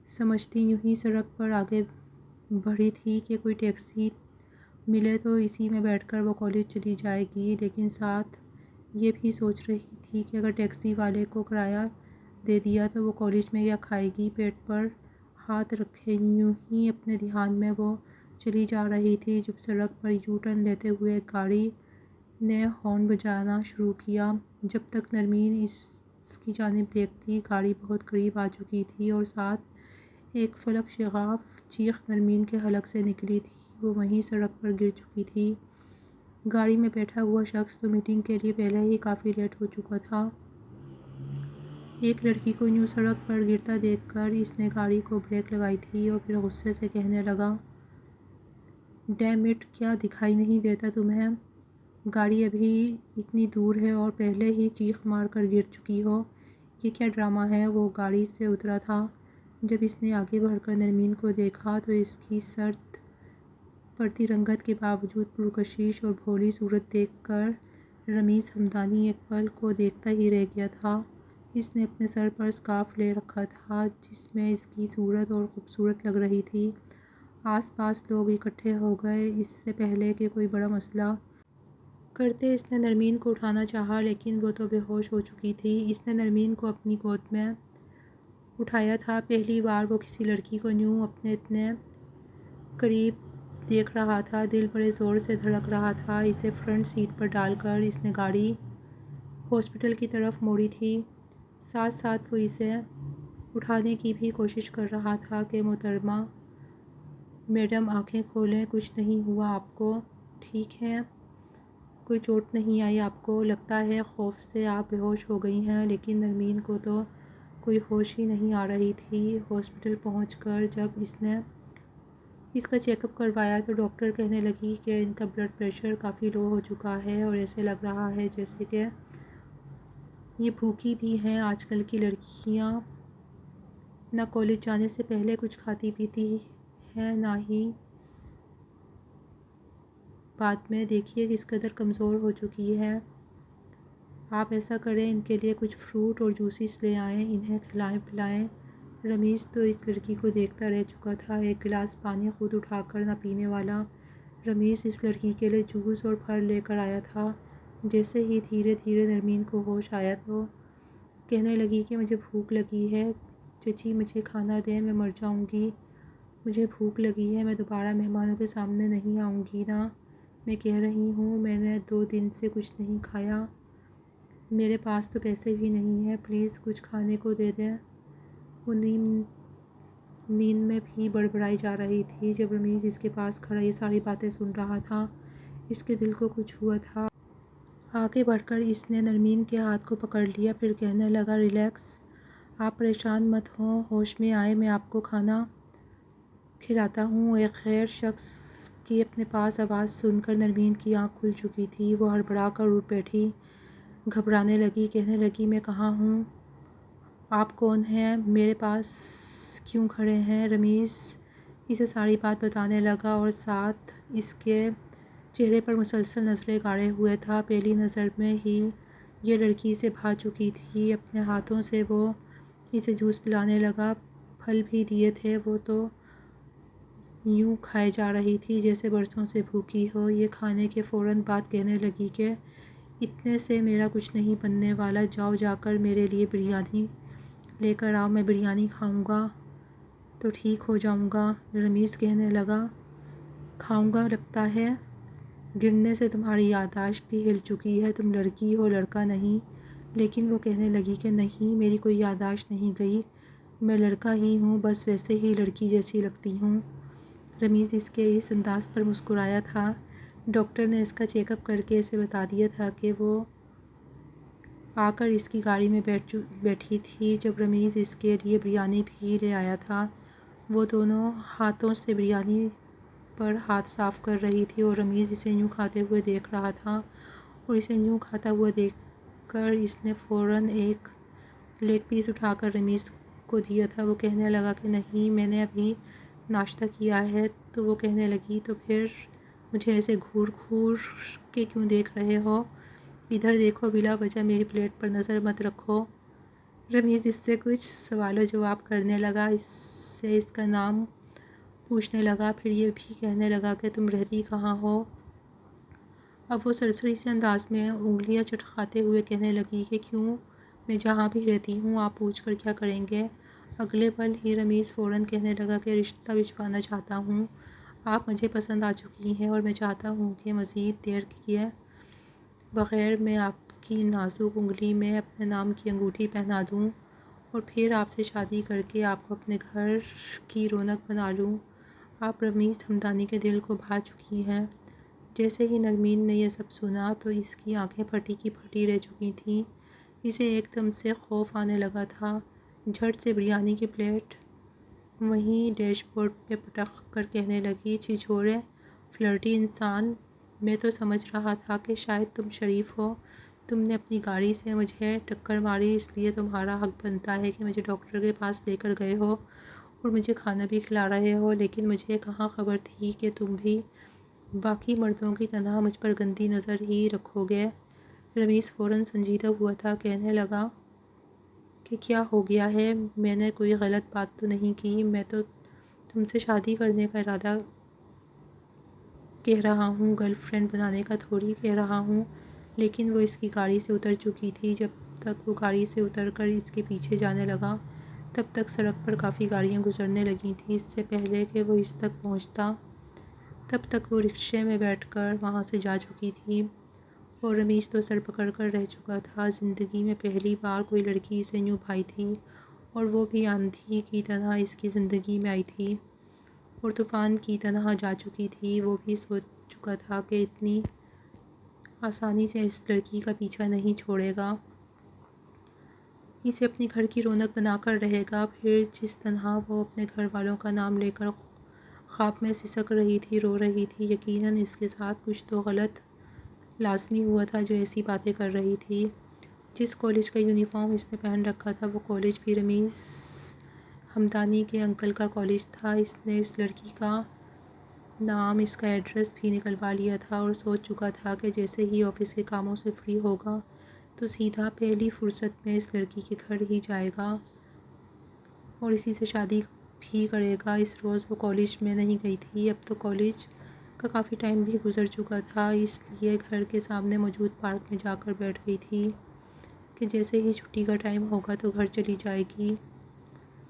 سمجھتی یوں ہی سڑک پر آگے بڑھی تھی کہ کوئی ٹیکسی ملے تو اسی میں بیٹھ کر وہ کالج چلی جائے گی، لیکن ساتھ یہ بھی سوچ رہی تھی کہ اگر ٹیکسی والے کو کرایہ دے دیا تو وہ کالج میں کیا کھائے گی۔ پیٹ پر ہاتھ رکھے یوں ہی اپنے دھیان میں وہ چلی جا رہی تھی جب سڑک پر یو ٹرن لیتے ہوئے ایک گاڑی نے ہارن بجانا شروع کیا۔ جب تک نرمین اس کی جانب دیکھتی، گاڑی بہت قریب آ چکی تھی اور ساتھ ایک فلک شگاف چیخ نرمین کے حلق سے نکلی تھی۔ وہ وہیں سڑک پر گر چکی تھی۔ گاڑی میں بیٹھا ہوا شخص تو میٹنگ کے لیے پہلے ہی کافی لیٹ ہو چکا تھا۔ ایک لڑکی کو یوں سڑک پر گرتا دیکھ کر اس نے گاڑی کو بریک لگائی تھی اور پھر غصے سے کہنے لگا، ڈیم اٹ، کیا دکھائی نہیں دیتا تمہیں؟ گاڑی ابھی اتنی دور ہے اور پہلے ہی چیخ مار کر گر چکی ہو، یہ کیا ڈرامہ ہے؟ وہ گاڑی سے اترا تھا۔ جب اس نے آگے بڑھ کر نرمین کو دیکھا تو اس کی سرد پڑتی رنگت کے باوجود پرکشش اور بھولی صورت دیکھ کر رمیز ہمدانی ایک پل کو دیکھتا ہی رہ گیا تھا۔ اس نے اپنے سر پر اسکارف لے رکھا تھا جس میں اس کی صورت اور خوبصورت لگ رہی تھی۔ آس پاس لوگ اکٹھے ہو گئے۔ اس سے پہلے کہ کوئی بڑا مسئلہ کرتے اس نے نرمین کو اٹھانا چاہا، لیکن وہ تو بے ہوش ہو چکی تھی۔ اس نے نرمین کو اپنی گود میں اٹھایا تھا۔ پہلی بار وہ کسی لڑکی کو یوں اپنے اتنے قریب دیکھ رہا تھا۔ دل بڑے زور سے دھڑک رہا تھا۔ اسے فرنٹ سیٹ پر ڈال کر اس نے گاڑی ہاسپٹل کی طرف موڑی تھی۔ ساتھ ساتھ وہ اسے اٹھانے کی بھی کوشش کر رہا تھا کہ محترمہ میڈم آنکھیں کھولیں، کچھ نہیں ہوا آپ کو، ٹھیک ہے؟ کوئی چوٹ نہیں آئی آپ کو؟ لگتا ہے خوف سے آپ بے ہوش ہو گئی ہیں۔ لیکن نرمین کو تو کوئی ہوش ہی نہیں آ رہی تھی۔ ہاسپٹل پہنچ کر جب اس نے اس کا چیک اپ کروایا تو ڈاکٹر کہنے لگی کہ ان کا بلڈ پریشر کافی لو ہو چکا ہے اور ایسے لگ رہا ہے جیسے کہ یہ بھوکی بھی ہیں۔ آج کل کی لڑکیاں نہ کالج جانے سے پہلے کچھ کھاتی پیتی ہیں، نہ ہی بعد میں، دیکھیے کس قدر کمزور ہو چکی ہے۔ آپ ایسا کریں، ان کے لیے کچھ فروٹ اور جوسز لے آئیں، انہیں کھلائیں پلائیں۔ رمیز تو اس لڑکی کو دیکھتا رہ چکا تھا۔ ایک گلاس پانی خود اٹھا کر نہ پینے والا رمیز اس لڑکی کے لیے جوس اور پھل لے کر آیا تھا۔ جیسے ہی دھیرے دھیرے نرمین کو ہوش آیا تو کہنے لگی کہ مجھے بھوک لگی ہے، چچی مجھے کھانا دیں، میں مر جاؤں گی، مجھے بھوک لگی ہے، میں دوبارہ مہمانوں کے سامنے نہیں آؤں گی نا، میں کہہ رہی ہوں، میں نے 2 دن سے کچھ نہیں کھایا، میرے پاس تو پیسے بھی نہیں ہیں، پلیز کچھ کھانے کو دے دیں۔ وہ نیند میں بھی بڑبڑائی جا رہی تھی۔ جب رمیز اس کے پاس کھڑا یہ ساری باتیں سن رہا تھا، اس کے دل کو کچھ ہوا تھا۔ آگے بڑھ کر اس نے نرمین کے ہاتھ کو پکڑ لیا، پھر کہنے لگا ریلیکس، آپ پریشان مت ہوں، ہوش میں آئے میں آپ کو کھانا کھلاتا ہوں۔ ایک غیر شخص کی اپنے پاس آواز سن کر نرمین کی آنکھ کھل چکی تھی۔ وہ ہڑبڑا کر اٹھ بیٹھی، گھبرانے لگی، کہنے لگی میں کہاں ہوں؟ آپ کون ہیں؟ میرے پاس کیوں کھڑے ہیں؟ رمیز اسے ساری بات بتانے لگا اور ساتھ اس کے چہرے پر مسلسل نظریں گاڑے ہوئے تھا۔ پہلی نظر میں ہی یہ لڑکی اسے بھا چکی تھی۔ اپنے ہاتھوں سے وہ اسے جوس پلانے لگا، پھل بھی دیے تھے، وہ تو یوں کھائے جا رہی تھی جیسے برسوں سے بھوکی ہو۔ یہ کھانے کے فوراً بعد کہنے لگی کہ اتنے سے میرا کچھ نہیں بننے والا، جاؤ جا کر میرے لیے بریانی لے کر آؤ، میں بریانی کھاؤں گا تو ٹھیک ہو جاؤں گا۔ رمیز کہنے لگا کھاؤں گا لگتا ہے، گرنے سے تمہاری یادداشت بھی ہل چکی ہے، تم لڑکی ہو لڑکا نہیں۔ لیکن وہ کہنے لگی کہ نہیں، میری کوئی یادداشت نہیں گئی، میں لڑکا ہی ہوں، بس ویسے ہی لڑکی جیسی لگتی ہوں۔ رمیز اس کے اس انداز پر مسکرایا تھا۔ ڈاکٹر نے اس کا چیک اپ کر کے اسے بتا دیا تھا کہ وہ آ کر اس کی گاڑی میں بیٹھی تھی جب رمیز اس کے لیے بریانی بھی لے آیا تھا۔ وہ دونوں ہاتھوں سے بریانی پر ہاتھ صاف کر رہی تھی اور رمیز اسے یوں کھاتے ہوئے دیکھ رہا تھا، اور اسے یوں کھاتا ہوا دیکھ کر اس نے فوراً ایک لیگ پیس اٹھا کر رمیز کو دیا تھا۔ وہ کہنے لگا کہ نہیں، میں نے ابھی ناشتہ کیا ہے۔ تو وہ کہنے لگی تو پھر مجھے ایسے گھور گھور کے کیوں دیکھ رہے ہو؟ ادھر دیکھو، بلا وجہ میری پلیٹ پر نظر مت رکھو۔ رمیز اس سے کچھ سوال و جواب کرنے لگا، اس سے اس کا نام پوچھنے لگا، پھر یہ بھی کہنے لگا کہ تم رہتی کہاں ہو؟ اب وہ سرسری سے انداز میں انگلیاں چٹکاتے ہوئے کہنے لگی کہ کیوں، میں جہاں بھی رہتی ہوں آپ پوچھ کر کیا کریں گے؟ اگلے پل ہی رمیز فوراً کہنے لگا کہ رشتہ بھجوانا چاہتا ہوں، آپ مجھے پسند آ چکی ہیں اور میں چاہتا ہوں کہ مزید دیر کیے بغیر میں آپ کی نازک انگلی میں اپنے نام کی انگوٹھی پہنا دوں اور پھر آپ سے شادی کر کے آپ کو اپنے گھر کی رونق بنا لوں۔ آپ رمیز ہمدانی کے دل کو بھا چکی ہیں۔ جیسے ہی نرمین نے یہ سب سنا تو اس کی آنکھیں پھٹی کی پھٹی رہ چکی تھیں۔ اسے ایک دم سے خوف آنے لگا تھا۔ جھٹ سے بریانی کی پلیٹ وہیں ڈیش بورڈ پہ پٹک کر کہنے لگی چھچھورے فلرٹی انسان، میں تو سمجھ رہا تھا کہ شاید تم شریف ہو، تم نے اپنی گاڑی سے مجھے ٹکر ماری، اس لیے تمہارا حق بنتا ہے کہ مجھے ڈاکٹر کے پاس لے کر گئے ہو اور مجھے کھانا بھی کھلا رہے ہو، لیکن مجھے کہاں خبر تھی کہ تم بھی باقی مردوں کی طرح مجھ پر گندی نظر ہی رکھو گے۔ رمیز فوراً سنجیدہ ہوا تھا، کہنے لگا کہ کیا ہو گیا ہے؟ میں نے کوئی غلط بات تو نہیں کی، میں تو تم سے شادی کرنے کا ارادہ کہہ رہا ہوں، گرل فرینڈ بنانے کا تھوڑی کہہ رہا ہوں۔ لیکن وہ اس کی گاڑی سے اتر چکی تھی۔ جب تک وہ گاڑی سے اتر کر اس کے پیچھے جانے لگا تب تک سڑک پر کافی گاڑیاں گزرنے لگی تھیں۔ اس سے پہلے کہ وہ اس تک پہنچتا تب تک وہ رکشے میں بیٹھ کر وہاں سے جا چکی تھی اور رمیز تو سر پکڑ کر رہ چکا تھا۔ زندگی میں پہلی بار کوئی لڑکی اسے یوں بھائی تھی اور وہ بھی آندھی کی طرح اس کی زندگی میں آئی تھی اور طوفان کی طرح جا چکی تھی۔ وہ بھی سوچ چکا تھا کہ اتنی آسانی سے اس لڑکی کا پیچھا نہیں چھوڑے گا، اسے اپنے گھر کی رونق بنا کر رہے گا۔ پھر جس طرح وہ اپنے گھر والوں کا نام لے کر خواب میں سسک رہی تھی، رو رہی تھی، یقیناً اس کے ساتھ کچھ تو غلط لازمی ہوا تھا جو ایسی باتیں کر رہی تھی۔ جس کالج کا یونیفارم اس نے پہن رکھا تھا وہ کالج بھی رمیز ہمدانی کے انکل کا کالج تھا۔ اس نے اس لڑکی کا نام، اس کا ایڈریس بھی نکلوا لیا تھا اور سوچ چکا تھا کہ جیسے ہی آفس کے کاموں سے فری ہوگا تو سیدھا پہلی فرصت میں اس لڑکی کے گھر ہی جائے گا اور اسی سے شادی بھی کرے گا۔ اس روز وہ کالج میں نہیں گئی تھی، اب تو کالج کا کافی ٹائم بھی گزر چکا تھا، اس لیے گھر کے سامنے موجود پارک میں جا کر بیٹھ گئی تھی کہ جیسے ہی چھٹی کا ٹائم ہوگا تو گھر چلی جائے گی۔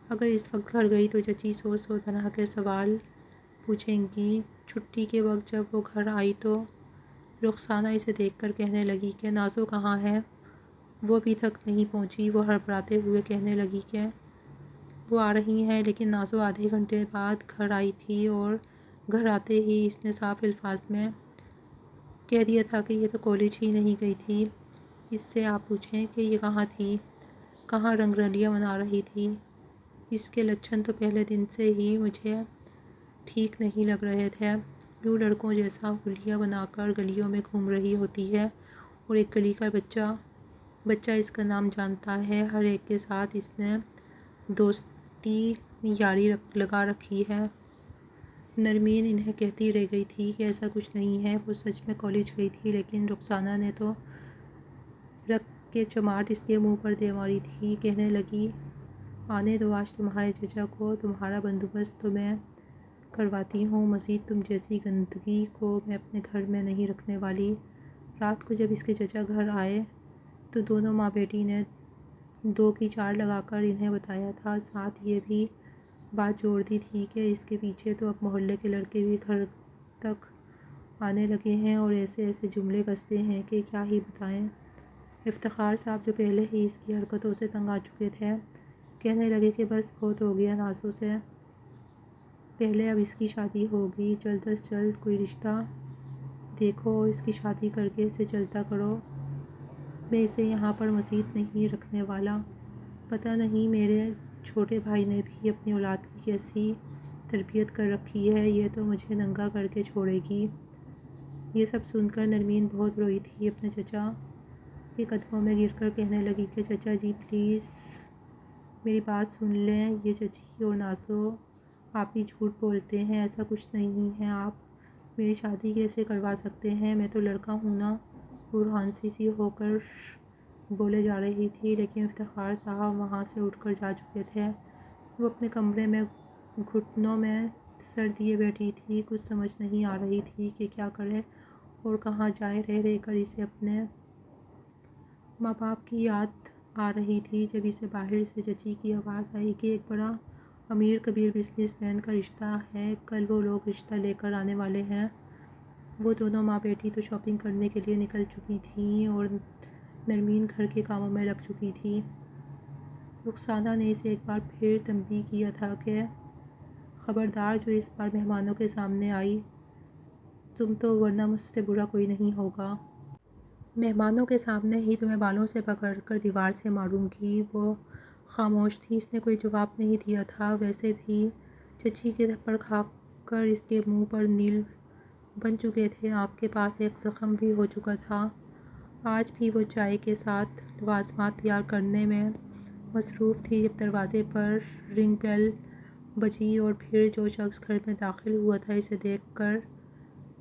اگر اس وقت گھر گئی تو چچی سو طرح کے سوال پوچھیں گی۔ چھٹی کے وقت جب وہ گھر آئی تو رخسانہ اسے دیکھ کر کہنے لگی کہ نازو کہاں ہے؟ وہ ابھی تک نہیں پہنچی۔ وہ ہڑبڑاتے ہوئے کہنے لگی کہ وہ آ رہی ہیں، لیکن نازو آدھے گھنٹے بعد گھر آئی تھی اور گھر آتے ہی اس نے صاف الفاظ میں کہہ دیا تھا کہ یہ تو کالج ہی نہیں گئی تھی۔ اس سے آپ پوچھیں کہ یہ کہاں تھی، کہاں رنگ رلیاں منا رہی تھی۔ اس کے لچھن تو پہلے دن سے ہی مجھے ٹھیک نہیں لگ رہے تھے۔ یوں لڑکوں جیسا حلیہ بنا کر گلیوں میں گھوم رہی ہوتی ہے، اور ایک گلی کا بچہ اس کا نام جانتا ہے۔ ہر ایک کے ساتھ اس نے دوستی یاری لگا رکھی ہے۔ نرمین انہیں کہتی رہ گئی تھی کہ ایسا کچھ نہیں ہے، وہ سچ میں کالج گئی تھی، لیکن رخسانہ نے تو رکھ کے چماٹ اس کے منہ پر دے ماری تھی۔ کہنے لگی، آنے دو آج تمہارے چچا کو، تمہارا بندوبست تو میں کرواتی ہوں، مزید تم جیسی گندگی کو میں اپنے گھر میں نہیں رکھنے والی۔ رات کو جب اس کے چچا گھر آئے تو دونوں ماں بیٹی نے 2 کی 4 لگا کر انہیں بتایا تھا، ساتھ یہ بھی بات جوڑ دی تھی کہ اس کے پیچھے تو اب محلے کے لڑکے بھی گھر تک آنے لگے ہیں اور ایسے ایسے جملے کستے ہیں کہ کیا ہی بتائیں۔ افتخار صاحب جو پہلے ہی اس کی حرکتوں سے تنگ آ چکے تھے، کہنے لگے کہ بس بہت ہو گیا نازوں سے، پہلے اب اس کی شادی ہوگی، جلد از جلد کوئی رشتہ دیکھو اور اس کی شادی کر کے اسے چلتا کرو، میں اسے یہاں پر مزید نہیں رکھنے والا۔ پتہ نہیں میرے چھوٹے بھائی نے بھی اپنی اولاد کی کیسی تربیت کر رکھی ہے، یہ تو مجھے ننگا کر کے چھوڑے گی۔ یہ سب سن کر نرمین بہت روئی تھی، اپنے چچا کے قدموں میں گر کر کہنے لگی کہ چچا جی پلیز میری بات سن لیں، یہ چچی اور نازو آپ ہی جھوٹ بولتے ہیں، ایسا کچھ نہیں ہے، آپ میری شادی کیسے کروا سکتے ہیں، میں تو لڑکا ہوں نا۔ برہنسی سی ہو کر بولے جا رہی تھی، لیکن افتخار صاحب وہاں سے اٹھ کر جا چکے تھے۔ وہ اپنے کمرے میں گھٹنوں میں سر دیے بیٹھی تھی، کچھ سمجھ نہیں آ رہی تھی کہ کیا کرے اور کہاں جائے۔ رہ رہ کر اسے اپنے ماں باپ کی یاد آ رہی تھی، جب اسے باہر سے چچی کی آواز آئی کہ ایک بڑا امیر کبیر بزنس مین کا رشتہ ہے، کل وہ لوگ رشتہ لے کر آنے والے ہیں۔ وہ دونوں ماں بیٹی تو شاپنگ کرنے کے لیے نکل چکی تھیں اور نرمین گھر کے کاموں میں لگ چکی تھی۔ رخسانہ نے اسے ایک بار پھر تنبیہ کیا تھا کہ خبردار جو اس بار مہمانوں کے سامنے آئی تم تو، ورنہ مجھ سے برا کوئی نہیں ہوگا۔ مہمانوں کے سامنے ہی تمہیں بالوں سے پکڑ کر دیوار سے ماروں گی۔ وہ خاموش تھی، اس نے کوئی جواب نہیں دیا تھا، ویسے بھی چچی کے تھپڑ کھا کر اس کے منہ پر نیل بن چکے تھے، آنکھ کے پاس ایک زخم بھی ہو چکا تھا۔ آج بھی وہ چائے کے ساتھ لوازمات تیار کرنے میں مصروف تھی جب دروازے پر رنگ بیل بجی اور پھر جو شخص گھر میں داخل ہوا تھا اسے دیکھ کر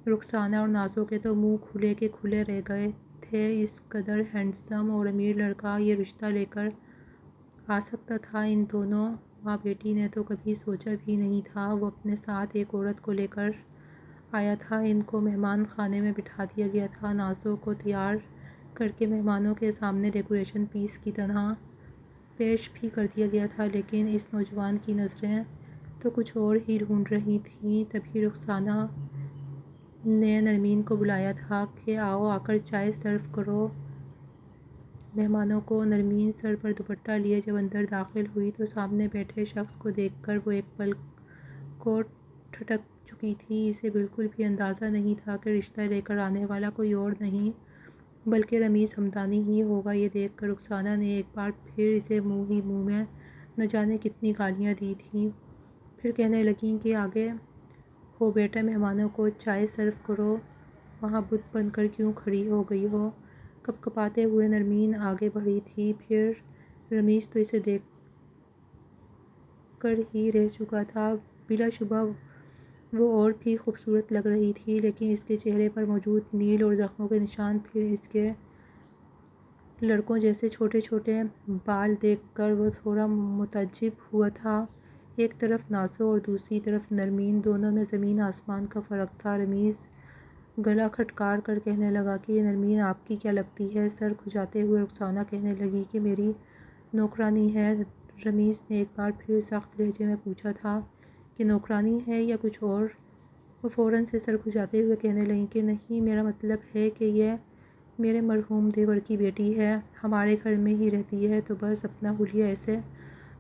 رخسانہ اور نازو کے تو منہ کھلے کے کھلے رہ گئے تھے۔ اس قدر ہینڈسم اور امیر لڑکا یہ رشتہ لے کر آ سکتا تھا، ان دونوں ماں بیٹی نے تو کبھی سوچا بھی نہیں تھا۔ وہ اپنے ساتھ ایک عورت کو لے کر آیا تھا، ان کو مہمان خانے میں بٹھا دیا گیا تھا، نازو کو تیار کر کے مہمانوں کے سامنے ڈیکوریشن پیس کی طرح پیش بھی کر دیا گیا تھا، لیکن اس نوجوان کی نظریں تو کچھ اور ہی ڈھونڈ رہی تھیں۔ تبھی رخسانہ نے نرمین کو بلایا تھا کہ آؤ آ کر چائے سرو کرو مہمانوں کو۔ نرمین سر پر دوپٹہ لیے جب اندر داخل ہوئی تو سامنے بیٹھے شخص کو دیکھ کر وہ ایک پل کو ٹھٹک چکی تھی۔ اسے بالکل بھی اندازہ نہیں تھا کہ رشتہ لے کر آنے والا کوئی اور نہیں بلکہ رمیز ہمدانی ہی ہوگا۔ یہ دیکھ کر رخسانہ نے ایک بار پھر اسے منہ ہی منہ میں نہ جانے کتنی گالیاں دی تھیں، پھر کہنے لگیں کہ آگے ہو بیٹا، مہمانوں کو چائے سرو کرو، وہاں بت بن کر کیوں کھڑی ہو گئی ہو۔ کپ کپاتے ہوئے نرمین آگے بڑھی تھی، پھر رمیز تو اسے دیکھ کر ہی رہ چکا تھا۔ بلا شبہ وہ اور بھی خوبصورت لگ رہی تھی، لیکن اس کے چہرے پر موجود نیل اور زخموں کے نشان، پھر اس کے لڑکوں جیسے چھوٹے چھوٹے بال دیکھ کر وہ تھوڑا متعجب ہوا تھا۔ ایک طرف نازو اور دوسری طرف نرمین، دونوں میں زمین آسمان کا فرق تھا۔ رمیز گلا کھٹکار کر کہنے لگا کہ نرمین آپ کی کیا لگتی ہے؟ سر کھجاتے ہوئے رخسانہ کہنے لگی کہ میری نوکرانی ہے۔ رمیز نے ایک بار پھر سخت لہجے میں پوچھا تھا کہ نوکرانی ہے یا کچھ اور؟ وہ فوراً سے سر کھجاتے ہوئے کہنے لگی کہ نہیں، میرا مطلب ہے کہ یہ میرے مرحوم دیور کی بیٹی ہے، ہمارے گھر میں ہی رہتی ہے، تو بس اپنا حلیہ ایسے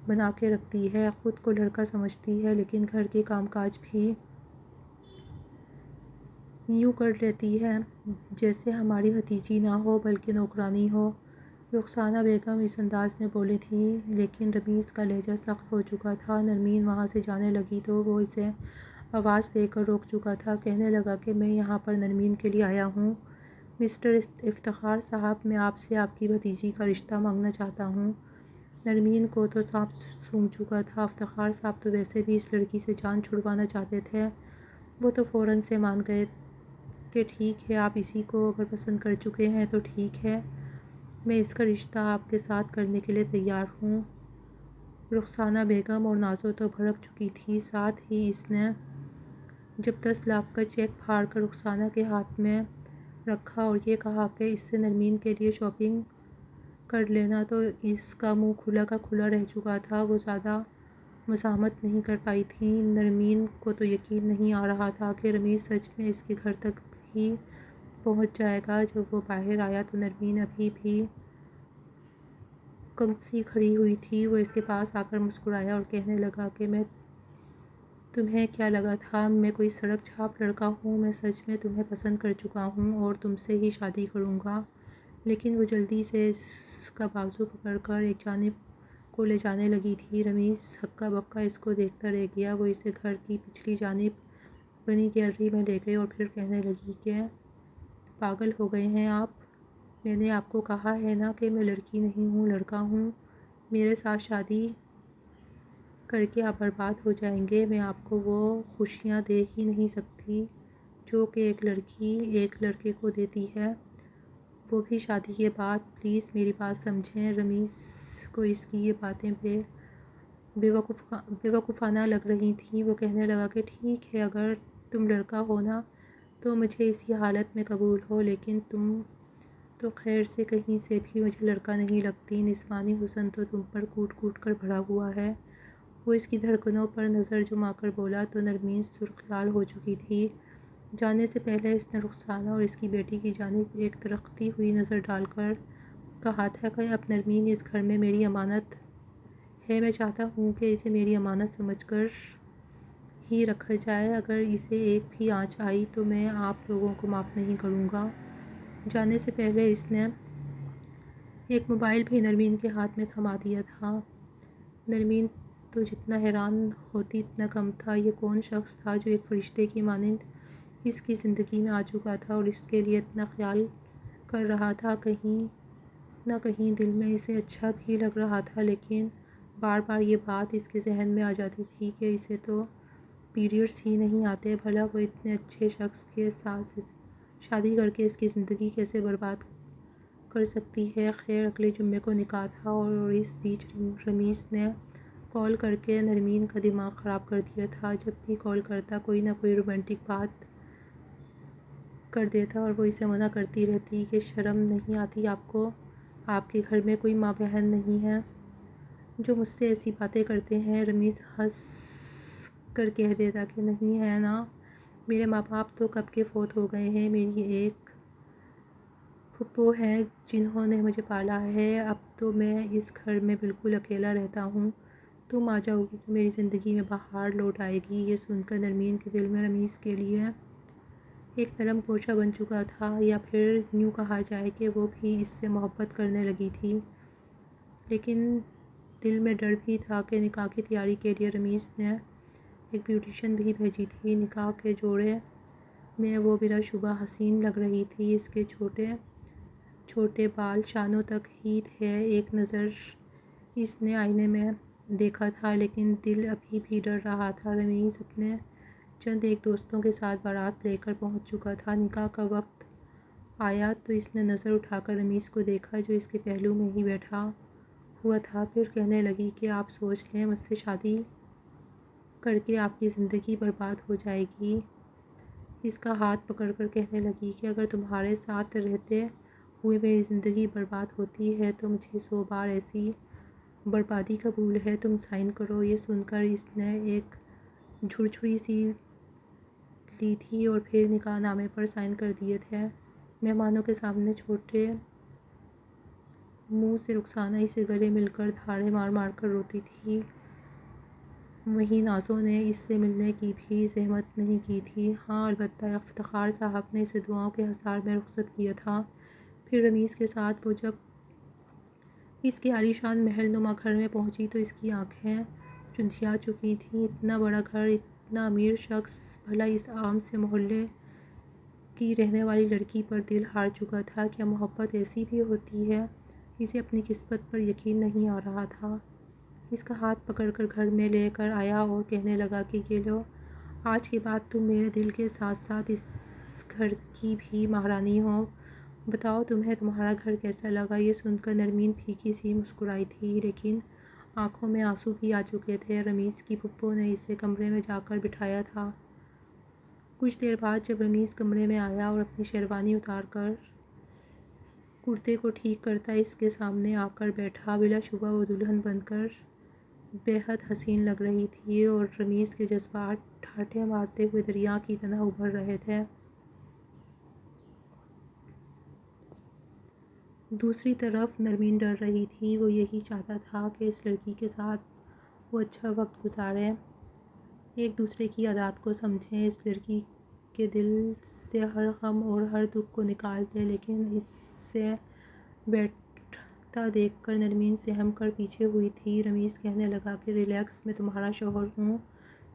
بنا کے رکھتی ہے، خود کو لڑکا سمجھتی ہے، لیکن گھر کے کام کاج بھی یوں کر لیتی ہے جیسے ہماری بھتیجی نہ ہو بلکہ نوکرانی ہو۔ رخسانہ بیگم اس انداز میں بولی تھی، لیکن رمیز کا لہجہ سخت ہو چکا تھا۔ نرمین وہاں سے جانے لگی تو وہ اسے آواز دے کر روک چکا تھا۔ کہنے لگا کہ میں یہاں پر نرمین کے لیے آیا ہوں۔ مسٹر افتخار صاحب، میں آپ سے آپ کی بھتیجی کا رشتہ مانگنا چاہتا ہوں۔ نرمین کو تو سانپ سونگھ چکا تھا۔ افتخار صاحب تو ویسے بھی اس لڑکی سے جان چھڑوانا چاہتے تھے۔ وہ تو فوراً سے مان گئے کہ ٹھیک ہے، آپ اسی کو اگر پسند کر چکے ہیں تو ٹھیک ہے، میں اس کا رشتہ آپ کے ساتھ کرنے کے لیے تیار ہوں۔ رخسانہ بیگم اور نازو تو بھڑک چکی تھی، ساتھ ہی اس نے جب 10 لاکھ کا چیک پھاڑ کر رخسانہ کے ہاتھ میں رکھا اور یہ کہا کہ اس سے نرمین کے لیے شاپنگ کر لینا، تو اس کا منہ کھلا کا کھلا رہ چکا تھا۔ وہ زیادہ مزاحمت نہیں کر پائی تھی۔ نرمین کو تو یقین نہیں آ رہا تھا کہ رمیز سچ میں اس کے گھر تک ہی پہنچ جائے گا۔ جب وہ باہر آیا تو نرمین ابھی بھی کنگسی کھڑی ہوئی تھی۔ وہ اس کے پاس آ کر مسکرایا اور کہنے لگا کہ میں تمہیں کیا لگا تھا میں کوئی سڑک چھاپ لڑکا ہوں؟ میں سچ میں تمہیں پسند کر چکا ہوں اور تم سے ہی شادی کروں گا۔ لیکن وہ جلدی سے اس کا بازو پکڑ کر ایک جانب کو لے جانے لگی تھی۔ رمیز ہکا بکا اس کو دیکھتا رہ گیا۔ وہ اسے گھر کی پچھلی جانب بنی گیلری میں لے گئی اور پھر کہنے لگی کہ پاگل ہو گئے ہیں آپ؟ میں نے آپ کو کہا ہے نا کہ میں لڑکی نہیں ہوں، لڑکا ہوں۔ میرے ساتھ شادی کر کے آپ برباد ہو جائیں گے۔ میں آپ کو وہ خوشیاں دے ہی نہیں سکتی جو کہ ایک لڑکی ایک لڑکے کو دیتی ہے، وہ بھی شادی کے بعد۔ پلیز میری بات سمجھیں۔ رمیز کو اس کی یہ باتیں بے وقوفانہ لگ رہی تھیں۔ وہ کہنے لگا کہ ٹھیک ہے، اگر تم لڑکا ہو نا تو مجھے اسی حالت میں قبول ہو، لیکن تم تو خیر سے کہیں سے بھی مجھے لڑکا نہیں لگتی۔ نسوانی حسن تو تم پر کوٹ کوٹ کر بھرا ہوا ہے۔ وہ اس کی دھڑکنوں پر نظر جما کر بولا تو نرمین سرخ لال ہو چکی تھی۔ جانے سے پہلے اس نے رخسانہ اور اس کی بیٹی کی جانب ایک درختی ہوئی نظر ڈال کر کہا تھا کہ اب نرمین اس گھر میں میری امانت ہے۔ میں چاہتا ہوں کہ اسے میری امانت سمجھ کر ہی رکھا جائے۔ اگر اسے ایک بھی آنچ آئی تو میں آپ لوگوں کو معاف نہیں کروں گا۔ جانے سے پہلے اس نے ایک موبائل بھی نرمین کے ہاتھ میں تھما دیا تھا۔ نرمین تو جتنا حیران ہوتی اتنا کم تھا۔ یہ کون شخص تھا جو ایک فرشتے کی مانند اس کی زندگی میں آ چکا تھا اور اس کے لیے اتنا خیال کر رہا تھا؟ کہیں نہ کہیں دل میں اسے اچھا بھی لگ رہا تھا، لیکن بار بار یہ بات اس کے ذہن میں آ جاتی تھی کہ اسے تو پیریڈز ہی نہیں آتے، بھلا وہ اتنے اچھے شخص کے ساتھ شادی کر کے اس کی زندگی کیسے برباد کر سکتی ہے۔ خیر، اگلے جمعے کو نکاح تھا اور اس بیچ رمیز نے کال کر کے نرمین کا دماغ خراب کر دیا تھا۔ جب بھی کال کرتا کوئی نہ کوئی رومانٹک بات کر دیتا اور وہ اسے منع کرتی رہتی کہ شرم نہیں آتی آپ کو؟ آپ کے گھر میں کوئی ماں بہن نہیں ہے جو مجھ سے ایسی باتیں کرتے ہیں؟ رمیز ہنس کر کہہ دیتا کہ نہیں ہے نا، میرے ماں باپ تو کب کے فوت ہو گئے ہیں۔ میری ایک پھپھو ہیں جنہوں نے مجھے پالا ہے۔ اب تو میں اس گھر میں بالکل اکیلا رہتا ہوں۔ تم آ جاؤ گی تو میری زندگی میں بہار لوٹ آئے گی۔ یہ سن کر نرمین کے دل میں رمیز کے لیے ایک نرم گوشہ بن چکا تھا، یا پھر یوں کہا جائے کہ وہ بھی اس سے محبت کرنے لگی تھی۔ لیکن دل میں ڈر بھی تھا کہ نکاح کی تیاری کے لیے رمیز نے ایک بیوٹیشین بھی بھیجی تھی۔ نکاح کے جوڑے میں وہ بلا شبہ حسین لگ رہی تھی۔ اس کے چھوٹے چھوٹے بال شانوں تک ہی تھے۔ ایک نظر اس نے آئینے میں دیکھا تھا، لیکن دل ابھی بھی ڈر رہا تھا۔ رمیز اپنے چند ایک دوستوں کے ساتھ بارات لے کر پہنچ چکا تھا۔ نکاح کا وقت آیا تو اس نے نظر اٹھا کر رمیز کو دیکھا جو اس کے پہلو میں ہی بیٹھا ہوا تھا۔ پھر کہنے لگی کہ آپ سوچ لیں، مجھ سے شادی کر کے آپ کی زندگی برباد ہو جائے گی۔ اس کا ہاتھ پکڑ کر کہنے لگی کہ اگر تمہارے ساتھ رہتے ہوئے میری زندگی برباد ہوتی ہے تو مجھے 100 بار ایسی بربادی قبول ہے۔ تم سائن کرو۔ یہ سن کر اس نے ایک جھرجھری سی لی تھی اور پھر نکاح نامے پر سائن کر دیے تھے۔ مہمانوں کے سامنے چھوٹے منہ سے رخسانہ اسے گلے مل کر دھاڑے مار مار کر روتی تھی۔ وہیں نازوں نے اس سے ملنے کی بھی زحمت نہیں کی تھی۔ ہاں البتہ افتخار صاحب نے اسے دعاؤں کے حصار میں رخصت کیا تھا۔ پھر رمیز کے ساتھ وہ جب اس کے عالیشان محل نما گھر میں پہنچی تو اس کی آنکھیں چندھیا چکی تھیں۔ اتنا بڑا گھر، اتنا امیر شخص، بھلا اس عام سے محلے کی رہنے والی لڑکی پر دل ہار چکا تھا۔ کیا محبت ایسی بھی ہوتی ہے؟ اسے اپنی قسمت پر یقین نہیں آ رہا تھا۔ اس کا ہاتھ پکڑ کر گھر میں لے کر آیا اور کہنے لگا کہ یہ لو، آج کے بعد تم میرے دل کے ساتھ ساتھ اس گھر کی بھی مہارانی ہو۔ بتاؤ تمہیں تمہارا گھر کیسا لگا؟ یہ سن کر نرمین پھیکی سی مسکرائی تھی، لیکن آنکھوں میں آنسو بھی آ چکے تھے۔ رمیز کی پھپھو نے اسے کمرے میں جا کر بٹھایا تھا۔ کچھ دیر بعد جب رمیز کمرے میں آیا اور اپنی شیروانی اتار کر کرتے کو ٹھیک کرتا اس کے سامنے آ کر بیٹھا، بلا شبہ وہ دلہن بن کر بے حد حسین لگ رہی تھی اور رمیز کے جذبات ٹھاٹھیں مارتے ہوئے دریا کی طرح ابھر رہے تھے۔ دوسری طرف نرمین ڈر رہی تھی۔ وہ یہی چاہتا تھا کہ اس لڑکی کے ساتھ وہ اچھا وقت گزاریں، ایک دوسرے کی عادات کو سمجھیں، اس لڑکی کے دل سے ہر غم اور ہر دکھ کو نکال دے، لیکن اسے بیٹھتا دیکھ کر نرمین سہم کر پیچھے ہوئی تھی۔ رمیز کہنے لگا کہ ریلیکس، میں تمہارا شوہر ہوں،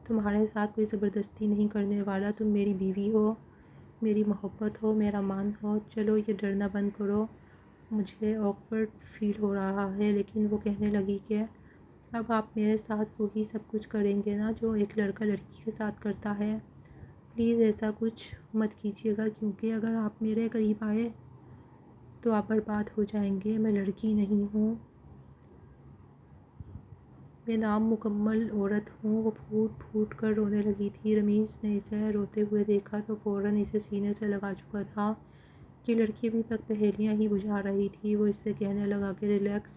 تمہارے ساتھ کوئی زبردستی نہیں کرنے والا، تم میری بیوی ہو، میری محبت ہو، میرا مان ہو، چلو یہ ڈرنا بند کرو، مجھے آکورڈ فیل ہو رہا ہے۔ لیکن وہ کہنے لگی کہ اب آپ میرے ساتھ وہی سب کچھ کریں گے نا جو ایک لڑکا لڑکی کے ساتھ کرتا ہے؟ پلیز ایسا کچھ مت کیجیے گا، کیونکہ اگر آپ میرے قریب آئے تو آپ برباد ہو جائیں گے۔ میں لڑکی نہیں ہوں، میں نام مکمل عورت ہوں۔ وہ پھوٹ پھوٹ کر رونے لگی تھی۔ رمیز نے اسے روتے ہوئے دیکھا تو فوراً اسے سینے سے لگا چکا تھا۔ یہ لڑکی ابھی تک پہیلیاں ہی بجھا رہی تھی۔ وہ اس سے کہنے لگا کہ ریلیکس،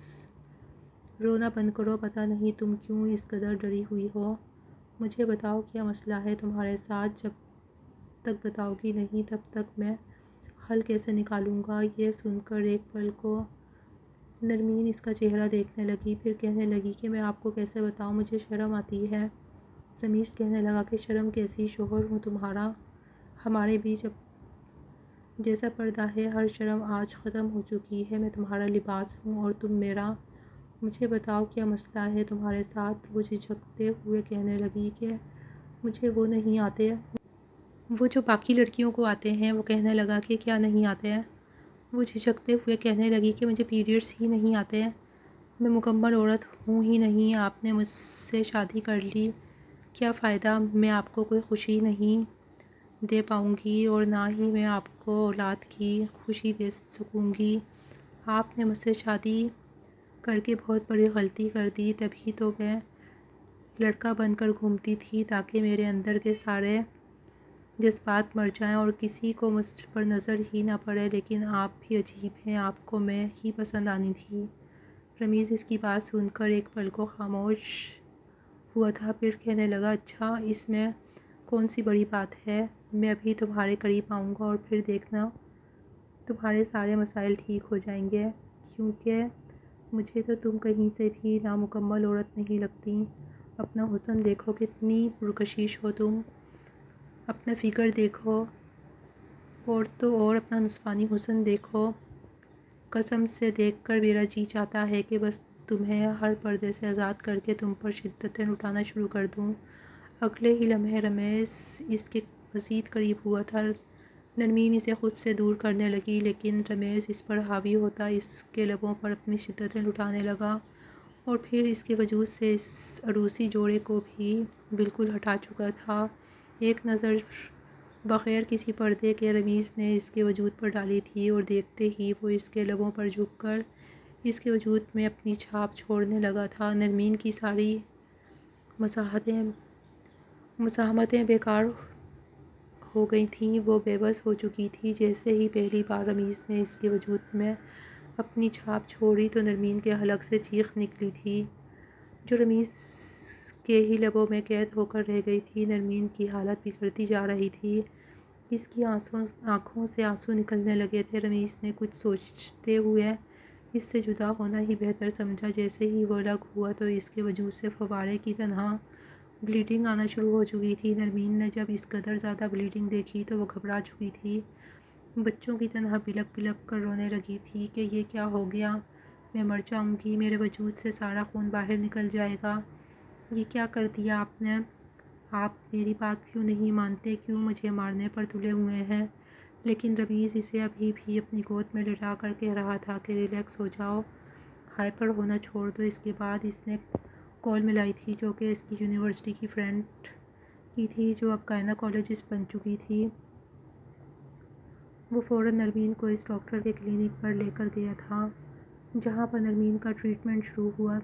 رونا بند کرو، پتہ نہیں تم کیوں اس قدر ڈری ہوئی ہو۔ مجھے بتاؤ کیا مسئلہ ہے تمہارے ساتھ؟ جب تک بتاؤ گی نہیں تب تک میں حل کیسے نکالوں گا؟ یہ سن کر ایک پل کو نرمین اس کا چہرہ دیکھنے لگی، پھر کہنے لگی کہ میں آپ کو کیسے بتاؤں، مجھے شرم آتی ہے۔ رمیز کہنے لگا کہ شرم کیسی، شوہر ہوں تمہارا، ہمارے بیچ اب جیسا پردہ ہے ہر شرم آج ختم ہو چکی ہے، میں تمہارا لباس ہوں اور تم میرا۔ مجھے بتاؤ کیا مسئلہ ہے تمہارے ساتھ؟ وہ جھجکتے ہوئے کہنے لگی کہ مجھے وہ نہیں آتے وہ جو باقی لڑکیوں کو آتے ہیں۔ وہ کہنے لگا کہ کیا نہیں آتے ہیں؟ وہ جھجکتے ہوئے کہنے لگی کہ مجھے پیریڈز ہی نہیں آتے، میں مکمل عورت ہوں ہی نہیں، آپ نے مجھ سے شادی کر لی، کیا فائدہ، میں آپ کو کوئی خوشی نہیں دے پاؤں گی اور نہ ہی میں آپ کو اولاد کی خوشی دے سکوں گی۔ آپ نے مجھ سے شادی کر کے بہت بڑی غلطی کر دی، تبھی تو میں لڑکا بن کر گھومتی تھی تاکہ میرے اندر کے سارے جذبات مر جائیں اور کسی کو مجھ پر نظر ہی نہ پڑے، لیکن آپ بھی عجیب ہیں، آپ کو میں ہی پسند آنی تھی۔ رمیز اس کی بات سن کر ایک پل کو خاموش ہوا تھا، پھر کہنے لگا اچھا اس میں کون سی بڑی بات ہے، میں ابھی تمہارے قریب آؤں گا اور پھر دیکھنا تمہارے سارے مسائل ٹھیک ہو جائیں گے، کیونکہ مجھے تو تم کہیں سے بھی نامکمل عورت نہیں لگتی۔ اپنا حسن دیکھو، کتنی پرکشش ہو تم، اپنا فگر دیکھو اور تو اور اپنا نسوانی حسن دیکھو، قسم سے دیکھ کر میرا جی چاہتا ہے کہ بس تمہیں ہر پردے سے آزاد کر کے تم پر شدتیں لٹانا شروع کر دوں۔ اگلے ہی لمحے رمیز اس کے مزید قریب ہوا تھا۔ نرمین اسے خود سے دور کرنے لگی، لیکن رمیز اس پر حاوی ہوتا اس کے لبوں پر اپنی شدتیں لٹانے لگا اور پھر اس کے وجود سے اس عروسی جوڑے کو بھی بالکل ہٹا چکا تھا۔ ایک نظر بغیر کسی پردے کے رمیز نے اس کے وجود پر ڈالی تھی اور دیکھتے ہی وہ اس کے لبوں پر جھک کر اس کے وجود میں اپنی چھاپ چھوڑنے لگا تھا۔ نرمین کی ساری مزاحمتیں بیکار ہو گئی تھیں، وہ بے بس ہو چکی تھی۔ جیسے ہی پہلی بار رمیز نے اس کے وجود میں اپنی چھاپ چھوڑی تو نرمین کے حلق سے چیخ نکلی تھی جو رمیز کے ہی لبوں میں قید ہو کر رہ گئی تھی۔ نرمین کی حالت بگڑتی جا رہی تھی، اس کی آنکھوں سے آنسو نکلنے لگے تھے۔ رمیز نے کچھ سوچتے ہوئے اس سے جدا ہونا ہی بہتر سمجھا۔ جیسے ہی وہ الگ ہوا تو اس کے وجود سے فوارے کی طرح بلیڈنگ آنا شروع ہو چکی تھی۔ نرمین نے جب اس قدر زیادہ بلیڈنگ دیکھی تو وہ گھبرا چکی تھی، بچوں کی طرح بلک بلک کر رونے لگی تھی کہ یہ کیا ہو گیا، میں مر جاؤں گی، میرے وجود سے سارا خون باہر نکل جائے گا، یہ کیا کر دیا آپ نے، آپ میری بات کیوں نہیں مانتے، کیوں مجھے مارنے پر تلے ہوئے ہیں۔ لیکن رمیز اسے ابھی بھی اپنی گود میں لٹا کر کہہ رہا تھا کہ ریلیکس ہو جاؤ، ہائپر ہونا چھوڑ دو۔ اس کے بعد اس نے کال ملائی تھی جو کہ اس کی یونیورسٹی کی فرینڈ کی تھی جو اب گائنیکالوجسٹ بن چکی تھی۔ وہ فوراً نرمین کو اس ڈاکٹر کے کلینک پر لے کر گیا تھا جہاں پر نرمین کا ٹریٹمنٹ شروع ہوا۔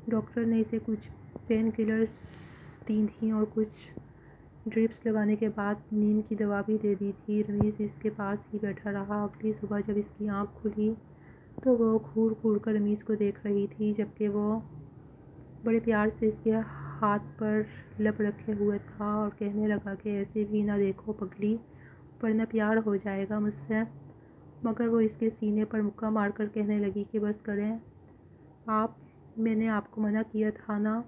ڈاکٹر نے اسے کچھ پین کلرز دی تھیں اور کچھ ڈرپس لگانے کے بعد نیند کی دوا بھی دے دی تھی۔ رمیز اس کے پاس ہی بیٹھا رہا۔ اگلی صبح جب اس کی آنکھ کھلی تو وہ گھور گھور کر رمیز کو دیکھ رہی تھی جبکہ وہ بڑے پیار سے اس کے ہاتھ پر لب رکھے ہوئے تھا اور کہنے لگا کہ ایسے بھی نہ دیکھو پگلی، ورنہ پیار ہو جائے گا مجھ سے۔ مگر وہ اس کے سینے پر مکہ مار کر کہنے لگی کہ بس کریں آپ، میں نے آپ کو منع کیا تھا نا،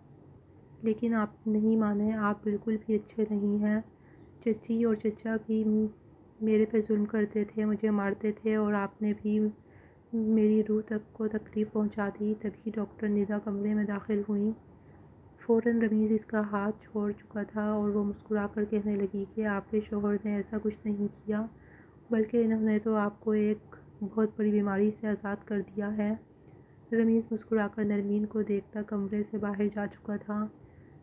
لیکن آپ نہیں مانے، آپ بالکل بھی اچھے نہیں ہیں۔ چچی اور چچا بھی میرے پہ ظلم کرتے تھے، مجھے مارتے تھے اور آپ نے بھی میری روح تک کو تکلیف پہنچا دی۔ تبھی ڈاکٹر ندا کمرے میں داخل ہوئیں۔ فوراً رمیز اس کا ہاتھ چھوڑ چکا تھا اور وہ مسکرا کر کہنے لگی کہ آپ کے شوہر نے ایسا کچھ نہیں کیا، بلکہ انہوں نے تو آپ کو ایک بہت بڑی بیماری سے آزاد کر دیا ہے۔ رمیز مسکرا کر نرمین کو دیکھتا کمرے سے باہر جا چکا تھا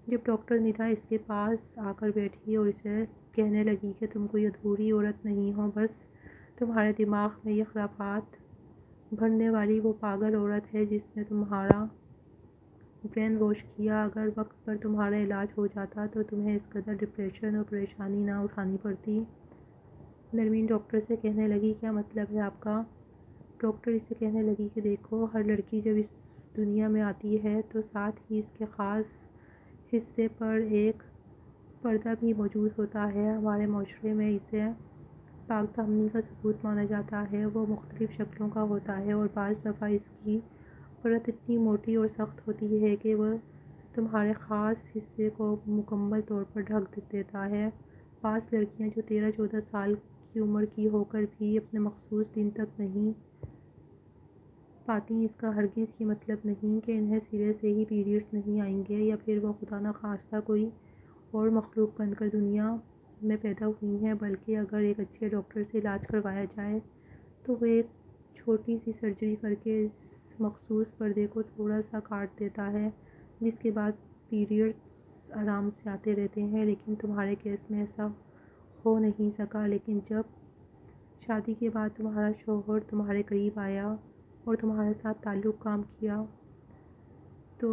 جب ڈاکٹر ندا اس کے پاس آ کر بیٹھی اور اسے کہنے لگی کہ تم کوئی ادھوری عورت نہیں ہو، بس تمہارے دماغ میں یہ خرافات بھرنے والی وہ پاگل عورت ہے جس نے تمہارا برین واش کیا۔ اگر وقت پر تمہارا علاج ہو جاتا تو تمہیں اس قدر ڈپریشن اور پریشانی نہ اٹھانی پڑتی۔ نرمین ڈاکٹر سے کہنے لگی کیا مطلب ہے آپ کا؟ ڈاکٹر اسے کہنے لگی کہ دیکھو، ہر لڑکی جب اس دنیا میں آتی ہے تو ساتھ ہی اس کے خاص حصے پر ایک پردہ بھی موجود ہوتا ہے۔ ہمارے معاشرے میں اسے پاک دامنی کا ثبوت مانا جاتا ہے۔ وہ مختلف شکلوں کا ہوتا ہے اور بعض دفعہ اس کی پرت اتنی موٹی اور سخت ہوتی ہے کہ وہ تمہارے خاص حصے کو مکمل طور پر ڈھک دیتا ہے۔ بعض لڑکیاں جو 13-14 سال کی عمر کی ہو کر بھی اپنے مخصوص دن تک نہیں پاتی، اس کا ہرگز یہ مطلب نہیں کہ انہیں سرے سے ہی پیریڈز نہیں آئیں گے یا پھر وہ خدا نخواستہ کوئی اور مخلوق بن کر دنیا میں پیدا ہوئی ہیں، بلکہ اگر ایک اچھے ڈاکٹر سے علاج کروایا جائے تو وہ ایک چھوٹی سی سرجری کر کے اس مخصوص پردے کو تھوڑا سا کاٹ دیتا ہے، جس کے بعد پیریڈز آرام سے آتے رہتے ہیں۔ لیکن تمہارے کیس میں ایسا ہو نہیں سکا۔ لیکن جب شادی کے بعد تمہارا شوہر تمہارے قریب آیا اور تمہارے ساتھ تعلق قائم کیا تو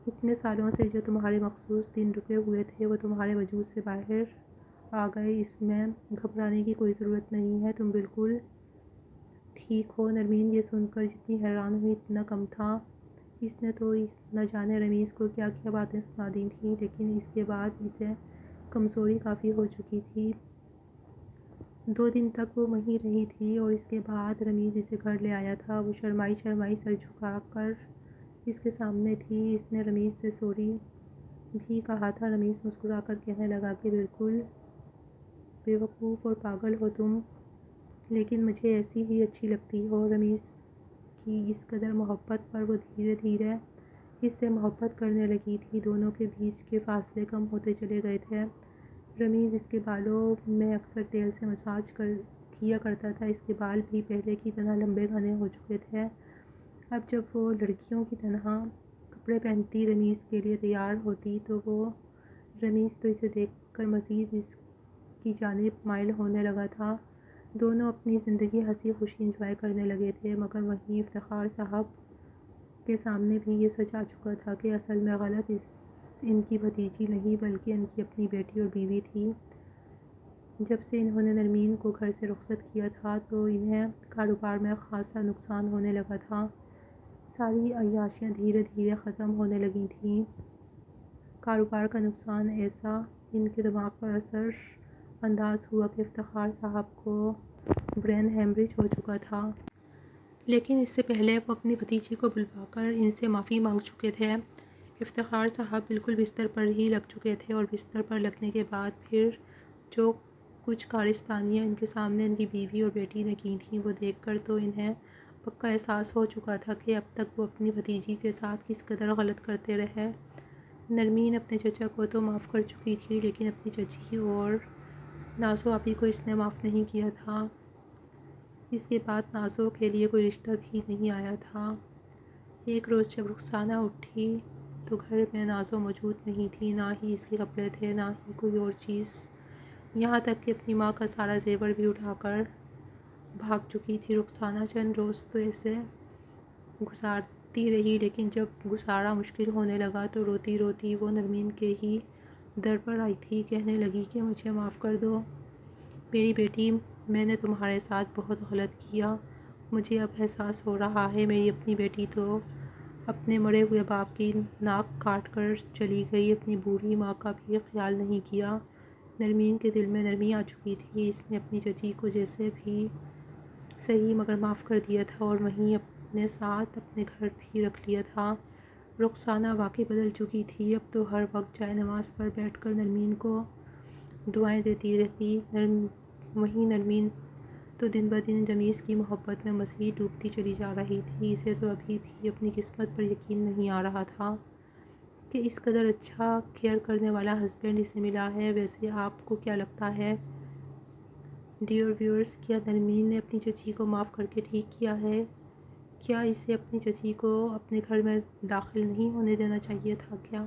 اتنے سالوں سے جو تمہارے مخصوص دن رکے ہوئے تھے وہ تمہارے وجود سے باہر آ گئے۔ اس میں گھبرانے کی کوئی ضرورت نہیں ہے، تم بالکل ٹھیک ہو۔ نرمین یہ سن کر جتنی حیران ہوئی اتنا کم تھا۔ اس نے تو نہ جانے رمیز کو کیا کیا باتیں سنا دی تھیں، لیکن اس کے بعد اسے کمزوری کافی ہو چکی تھی۔ 2 دن تک وہ وہیں رہی تھی اور اس کے بعد رمیز اسے گھر لے آیا تھا۔ وہ شرمائی شرمائی سر جھکا کر اس کے سامنے تھی۔ اس نے رمیز سے سوری بھی کہا تھا۔ رمیز مسکرا کر کہنے لگا کہ بالکل بے وقوف اور پاگل ہو تم، لیکن مجھے ایسی ہی اچھی لگتی ہو۔ رمیز کی اس قدر محبت پر وہ دھیرے دھیرے اس سے محبت کرنے لگی تھی۔ دونوں کے بیچ کے فاصلے کم ہوتے چلے گئے تھے۔ رمیز اس کے بالوں میں اکثر تیل سے مساج کیا کرتا تھا۔ اس کے بال بھی پہلے کی طرح لمبے گھنے ہو چکے تھے۔ اب جب وہ لڑکیوں کی طرح کپڑے پہنتی رمیز کے لیے تیار ہوتی تو رمیز تو اسے دیکھ کر مزید اس کی جانب مائل ہونے لگا تھا۔ دونوں اپنی زندگی ہنسی خوشی انجوائے کرنے لگے تھے، مگر وہیں افتخار صاحب کے سامنے بھی یہ سچ آ چکا تھا کہ اصل میں غلط ان کی بھتیجی نہیں بلکہ ان کی اپنی بیٹی اور بیوی تھی۔ جب سے انہوں نے نرمین کو گھر سے رخصت کیا تھا تو انہیں کاروبار میں خاصا نقصان ہونے لگا تھا۔ ساری عیاشیاں دھیرے دھیرے ختم ہونے لگی تھیں۔ کاروبار کا نقصان ایسا ان کے دماغ پر اثر انداز ہوا کہ افتخار صاحب کو برین ہیمریج ہو چکا تھا۔ لیکن اس سے پہلے وہ اپنی بھتیجی کو بلوا کر ان سے معافی مانگ چکے تھے۔ افتخار صاحب بالکل بستر پر ہی لگ چکے تھے اور بستر پر لگنے کے بعد پھر جو کچھ کارستانیاں ان کے سامنے ان کی بیوی اور بیٹی نے کی تھیں وہ دیکھ کر تو انہیں پکا احساس ہو چکا تھا کہ اب تک وہ اپنی بھتیجی کے ساتھ کس قدر غلط کرتے رہے۔ نرمین اپنے چچا کو تو معاف کر چکی تھی لیکن اپنی چچی اور نازو آپی کو اس نے معاف نہیں کیا تھا۔ اس کے بعد نازو کے لیے کوئی رشتہ بھی نہیں آیا تھا۔ ایک روز جب رخسانہ اٹھی تو گھر میں نازو موجود نہیں تھی، نہ ہی اس کے کپڑے تھے نہ ہی کوئی اور چیز، یہاں تک کہ اپنی ماں کا سارا زیور بھی اٹھا کر بھاگ چکی تھی۔ رخسانہ چند روز تو ایسے گزارتی رہی لیکن جب گزارا مشکل ہونے لگا تو روتی روتی وہ نرمین کے ہی در پر آئی تھی، کہنے لگی کہ مجھے معاف کر دو میری بیٹی، میں نے تمہارے ساتھ بہت غلط کیا، مجھے اب احساس ہو رہا ہے میری اپنی بیٹی تو اپنے مرے ہوئے باپ کی ناک کاٹ کر چلی گئی، اپنی بوڑھی ماں کا بھی خیال نہیں کیا۔ نرمین کے دل میں نرمی آ چکی تھی، اس نے اپنی چچی کو جیسے بھی صحیح مگر معاف کر دیا تھا اور وہیں اپنے ساتھ اپنے گھر بھی رکھ لیا تھا۔ رخسانہ واقعی بدل چکی تھی، اب تو ہر وقت جائے نماز پر بیٹھ کر نرمین کو دعائیں دیتی رہتی۔ وہیں نرمین تو دن بدن جمیز کی محبت میں مزید ڈوبتی چلی جا رہی تھی۔ اسے تو ابھی بھی اپنی قسمت پر یقین نہیں آ رہا تھا کہ اس قدر اچھا کیئر کرنے والا ہسبینڈ اسے ملا ہے۔ ویسے آپ کو کیا لگتا ہے ڈیئر ویورز، کیا نرمین نے اپنی چچی کو معاف کر کے ٹھیک کیا ہے؟ کیا اسے اپنی چچی کو اپنے گھر میں داخل نہیں ہونے دینا چاہیے تھا کیا؟